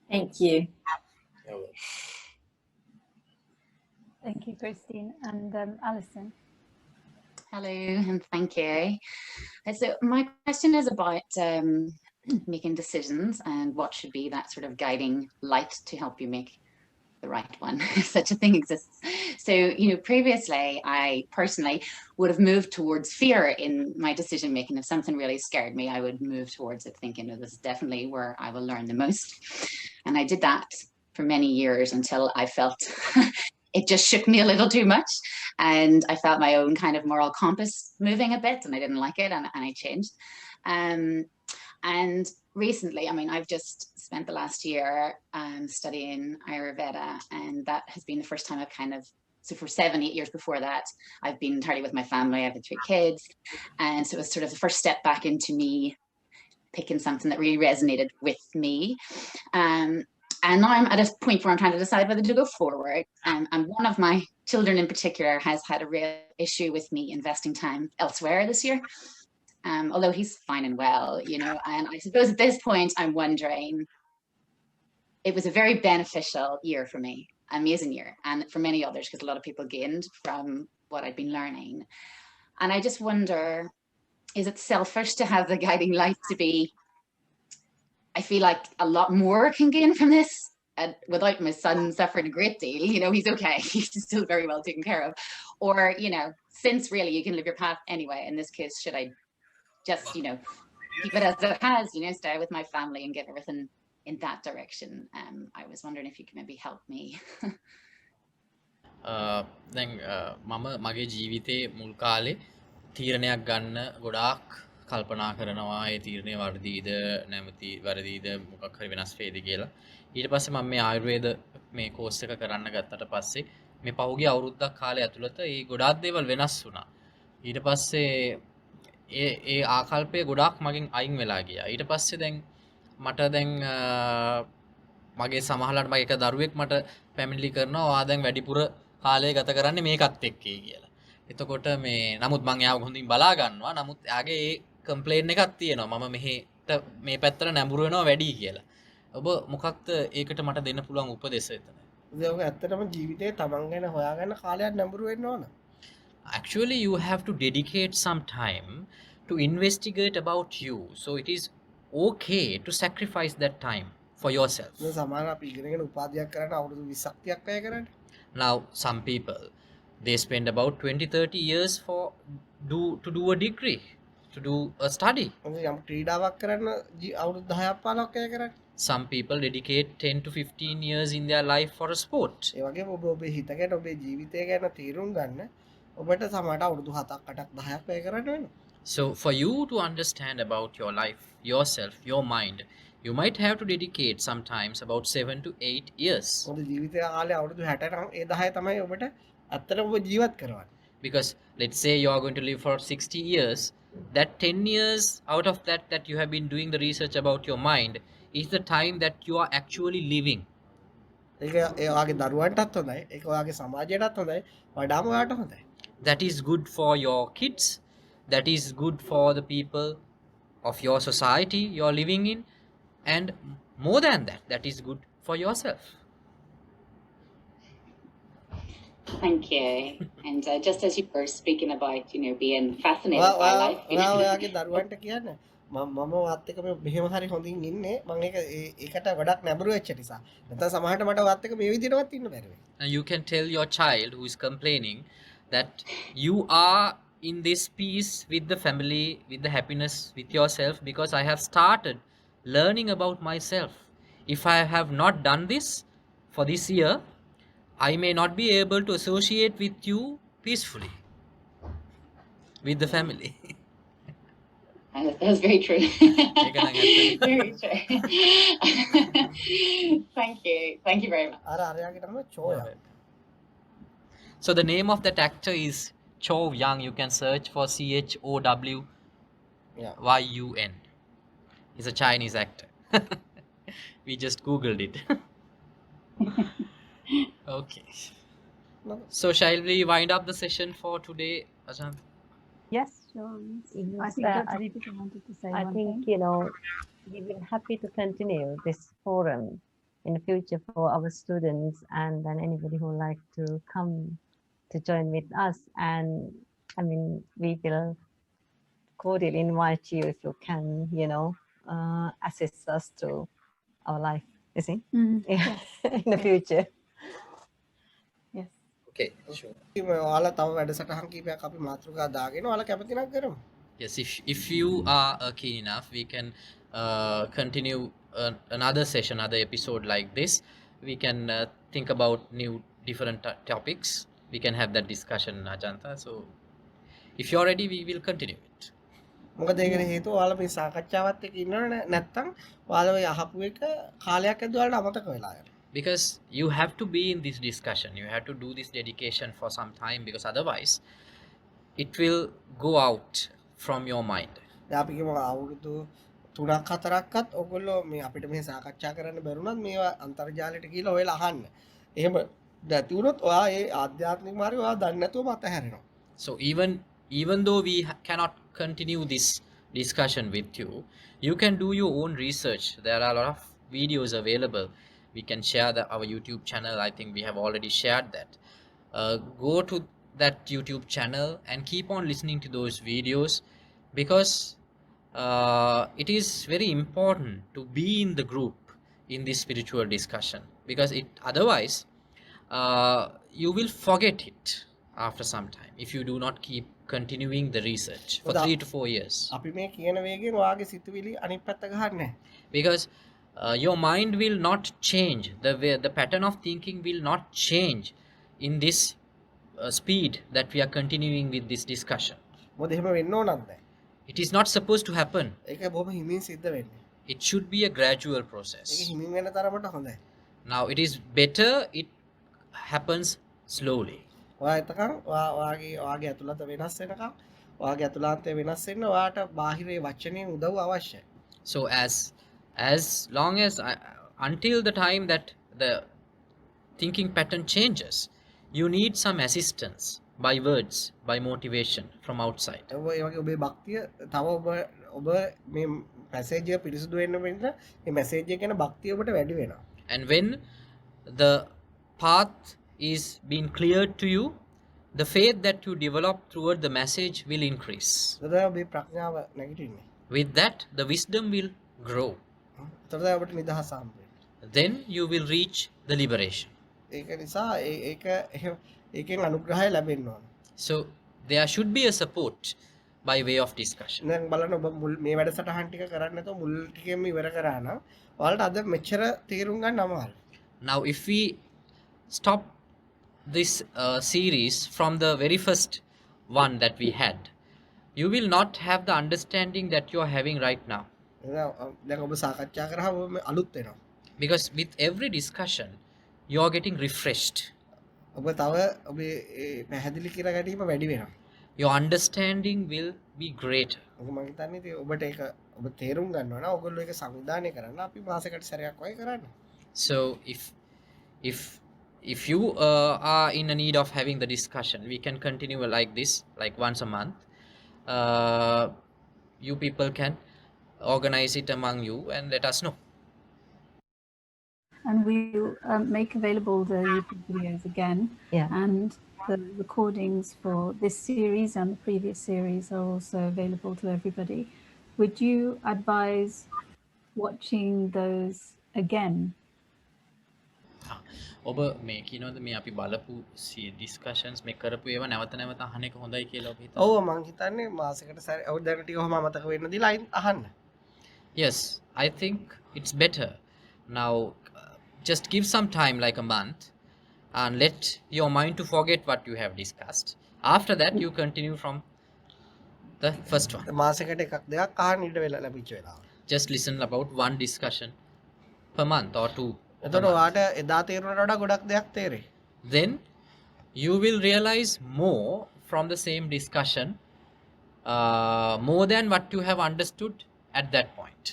Thank you. Thank you, Christine. And Alison. Hello, and thank you. So my question is about making decisions and what should be that sort of guiding light to help you make the right one, if such a thing exists. So, previously I personally would have moved towards fear in my decision making. If something really scared me, I would move towards it thinking, oh, this is definitely where I will learn the most. And I did that for many years until I felt it just shook me a little too much, and I felt my own kind of moral compass moving a bit, and I didn't like it, and I changed. And recently, I mean, I've just spent the last year studying Ayurveda, and that has been the first time I've kind of, so for 7-8 years before that, I've been entirely with my family. I have 3 kids. And so it was sort of the first step back into me picking something that really resonated with me. And now I'm at a point where I'm trying to decide whether to go forward. And one of my children in particular has had a real issue with me investing time elsewhere this year. Although he's fine and well, you know, and I suppose at this point I'm wondering, it was a very beneficial year for me, amazing year, and for many others, because a lot of people gained from what I'd been learning. And I just wonder, is it selfish to have the guiding light to be, I feel like a lot more can gain from this, and without my son suffering a great deal, you know, he's okay, he's still very well taken care of. Or, you know, since really you can live your path anyway, in this case, should I just, you know, keep it as it has, you know, stay with my family and get everything in that direction? I was wondering if you could maybe help me. දැන් මම මගේ ජීවිතේ මුල් කාලේ තීරණයක් ගන්න ගොඩාක් කල්පනා කරනවා ඒ තීරණය වර්ධීද නැමති වර්ධීද මොකක් හරි වෙනස් වේද කියලා. ඊට පස්සේ මම මේ ආයුර්වේද මේ කෝස් එක කරන්න ගත්තට පස්සේ මේ පහුගිය අවුරුද්දක් කාලය ඇතුළත ඒ ගොඩාක් දේවල් වෙනස් වුණා. ඊට පස්සේ ඒ ආකල්පය ගොඩාක් මගෙන් අයින් වෙලා ගියා. ඊට පස්සේ දැන් මට දැන් මගේ සමහරවිට මගේ එක දරුවෙක් මට පැමිණිලි කරනවා ඔයා දැන් වැඩිපුර කාලය ගත කරන්නේ මේකත් එක්කේ කියලා. එතකොට මේ නමුත් මම එයාව හොඳින් බලා ගන්නවා. නමුත් එයාගේ ඒ කම්ප්ලේන් එකක් තියෙනවා. මම මෙහෙට මේ පැත්තට නැඹුරු වෙනවා වැඩි කියලා. ඔබ මොකක්ද ඒකට මට දෙන්න පුළුවන් උපදෙස් එතන? ඒක ඇත්තටම ජීවිතේ තමන් ගැන හොයාගන්න කාලයක් නැඹුරු වෙන්න ඕන. Actually, you have to dedicate some time to investigate about you. So it is okay to sacrifice that time for yourself. මේ සමහර අපි ඉගෙනගෙන උපාධියක් කරන්න අවුරුදු 20ක් 30ක් වැය කරන්නේ. Now, some people, they spend about 20-30 years to do a degree, to do a study. යම් ක්‍රීඩාවක් කරන්න අවුරුදු 10ක් 15ක් වැය කරන්නේ. Some people dedicate 10 to 15 years in their life for a sport. ඒ වගේම ඔබ ඔබේ හිත ගැන ඔබේ ජීවිතය ගැන තීරුම් ගන්න ඔබට සමහරට අවුරුදු 7ක් 8ක් 10ක් වැය කරන්න වෙනවා. So for you to understand about your life, yourself, your mind, you might have to dedicate sometimes about 7 to 8 years. ඔබ ජීවිතය කාලේ අවුරුදු 60 නම් ඒ 10 තමයි ඔබට ඇත්තටම ඔබ ජීවත් කරවන්නේ. Because let's say you are going to live for 60 years, that 10 years out of that you have been doing the research about your mind is the time that you are actually living. ඒක ඒ ඔයාගේ දරුවන්ටත් හොඳයි. ඒක ඔයාගේ සමාජයටත් හොඳයි. වඩාම ඔයාට හොඳයි. That is good for your kids. That is good for the people of your society you are living in. And more than that, that is good for yourself. Thank you. And just as you were speaking about, you know, being fascinated by life. ඔයාගේ දරුවන්ට කියන්න මම ඔයත් එක්ක මෙහෙම හරි හොඳින් ඉන්නේ මම ඒකට ගොඩක් නැඹුරු වෙච්ච නිසා. නැත්නම් සමහරට මට ඔයත් එක්ක මේ විදිහටවත් ඉන්න බැරි වෙයි. And you can tell your child who is complaining that you are in this peace with the family, with the happiness with yourself, because I have started learning about myself. If I have not done this for this year, I may not be able to associate with you peacefully, with the family. That's very true. Very true. Thank you. Thank you very much. අරයාගේ නම චෝයා. So the name of that actor is Chow Yun. You can search for CHOWYUN. He's a Chinese actor. We just googled it. Okay. So shall we wind up the session for today, Ajahn? Yes, sure. I think Dr. Deepika wanted to say I one think, thing. you know, we will happy to continue this forum in the future for our students and then anybody who like to come to join with us. And I mean, we will cordially invite you if you can, you know, assist us through our life, you see, in the future. Yes. Okay, sure. ඔයාලා තව වැඩසටහන් කීපයක් අපි මාතෘකා දාගෙන ඔයාලා කැමති නම් කරමු. Yes, if you are keen enough, we can another session, another episode like this. We can think about different topics, we can have that discussion, Ajanta. So if you're ready, we will continue it. මොකද ඒකට හේතුව ඔයාලා මේ සාකච්ඡාවත් එක්ක ඉන්නවනේ නැත්තම් ඔයාලා ඔය අහපු එක කාලයක් ඇද්ද ඔයාලට අමතක වෙලා යනවා. Because you have to be in this discussion, you have to do this dedication for some time, because otherwise it will go out from your mind. දැන් අපි කියමු අවුරුදු 3ක් 4ක්වත් ඔයගොල්ලෝ මේ අපිට මේ සාකච්ඡා කරන්න බැරුණත් මේවා අන්තර්ජාලයට ගිහලා ඔයලා අහන්න. එහෙම නැති වුණොත් ඔයා ඒ ආධ්‍යාත්මික මාර්ගය ඔයා දන්නේ නැතුවම අතහැරෙනවා. So even though we cannot continue this discussion with you, you can do your own research. There are a lot of videos available. We can share our YouTube channel. I think we have already shared that. Go to that YouTube channel and keep on listening to those videos, because it is very important to be in the group in this spiritual discussion, because otherwise you will forget it after some time if you do not keep continuing the research for 3 to 4 years. අපි මේ කියන වේගෙන් ඔයාගේ සිතුවිලි අනිත් පැත්ත ගහන්නේ. Because your mind will not change, the pattern of thinking will not change in this speed that we are continuing with this discussion. මොකද එහෙම වෙන්න ඕනද? It is not supposed to happen. ඒක බොහොම හිමින් සිද්ධ වෙන්නේ. It should be a gradual ඒක process. හිමින් වෙන තරමට හොඳයි. Now it is better it happens slowly. ඔයා එතකන් ඔයාගේ ඇතුළත වෙනස් වෙනකම් ඔයාගේ ඇතුළාන්තය වෙනස් වෙන්න ඔයාට බාහිරේ වචනේ උදව් අවශ්‍යයි. So as long as until the time that the thinking pattern changes, you need some assistance by words, by motivation from outside. ඒ වගේ ඔබේ භක්තිය තව ඔබ මේ මැසේජ් එක පිරිසුදු වෙන්න වෙන්න මේ මැසේජ් එක ගැන භක්තිය ඔබට වැඩි වෙනවා. And when the path is being cleared to you, the faith that you develop toward the message will increase. එතකොට ඔබේ ප්‍රඥාව නැගිටින්නේ. With that, the wisdom will grow. එතකොට ඔබට නිදහස හම්බ වෙනවා. Then you will reach the liberation. ඒක නිසා ඒකෙන් අනුග්‍රහය ලැබෙන්න ඕන. So there should be a support by way of discussion. දැන් බලන්න ඔබ මේ වැඩසටහන් ටික කරන්නේ නැතුව මුල් ටිකෙම ඉවර කරා නම් ඔයාලට අද මෙච්චර තේරුම් ගන්න අමාරුයි. Now if we stop this series from the very first one that we had, you will not have the understanding that you are having right now. දැන් ඔබ සාකච්ඡා කරාම ඔබ අලුත් වෙනවා. Because with every discussion, you are getting refreshed. ඔබ තව ඔබේ පැහැදිලි කර ගැනීම වැඩි වෙනවා. Your understanding will be greater. ඔබ මම හිතන්නේ ඉතින් ඔබට ඒක ඔබ තේරුම් ගන්නවා නම් ඔයගොල්ලෝ ඒක සංවිධානය කරන්න අපි මාසෙකට සැරයක් වගේ කරන්න. So if you are in a need of having the discussion, we can continue like this, like once a month. You people can organize it among you and let us know. And we'll make available the YouTube videos again. Yeah. And the recordings for this series and the previous series are also available to everybody. Would you advise watching those again? ඔබ මේ කියනවාද මේ අපි බලපු discussions මේ කරපු ඒවා නැවත නැවත අහන එක හොඳයි කියලා ඔබ හිතනවා? ඔව් මම හිතන්නේ මාසෙකට සැරේ ඔව් දැන් ටික ඔහම අමතක වෙන්න දීලා අහන්න. Yes, I think it's better. Now just give some time, like a month, and let your mind to forget what you have discussed. After that, you continue from the first one. මාසෙකට එකක් දෙකක් අහන්න ඉඩ වෙලා ලැබිච්ච වෙලාව. Just listen about one discussion per month or two. එතකොට ඔයාට එදා තේරුණාට වඩා ගොඩක් දෙයක් තේරෙයි. Then you will realize more from the same discussion, more than what you have understood at that point.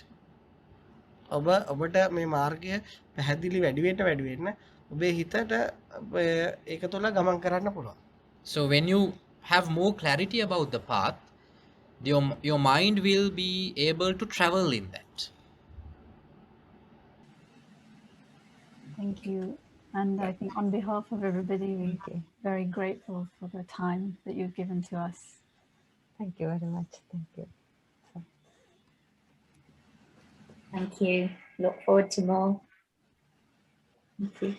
ඔබට මේ මාර්ගය පැහැදිලි වැඩි වෙන්න ඔබේ හිතට ඒක තුළ ගමන් කරන්න පුළුවන්. So when you have more clarity about the path, your mind will be able to travel in that. Thank you. And I think on behalf of everybody, we're very grateful for the time that you've given to us. Thank you very much. Thank you. Thank you. Look forward to more. Thank you.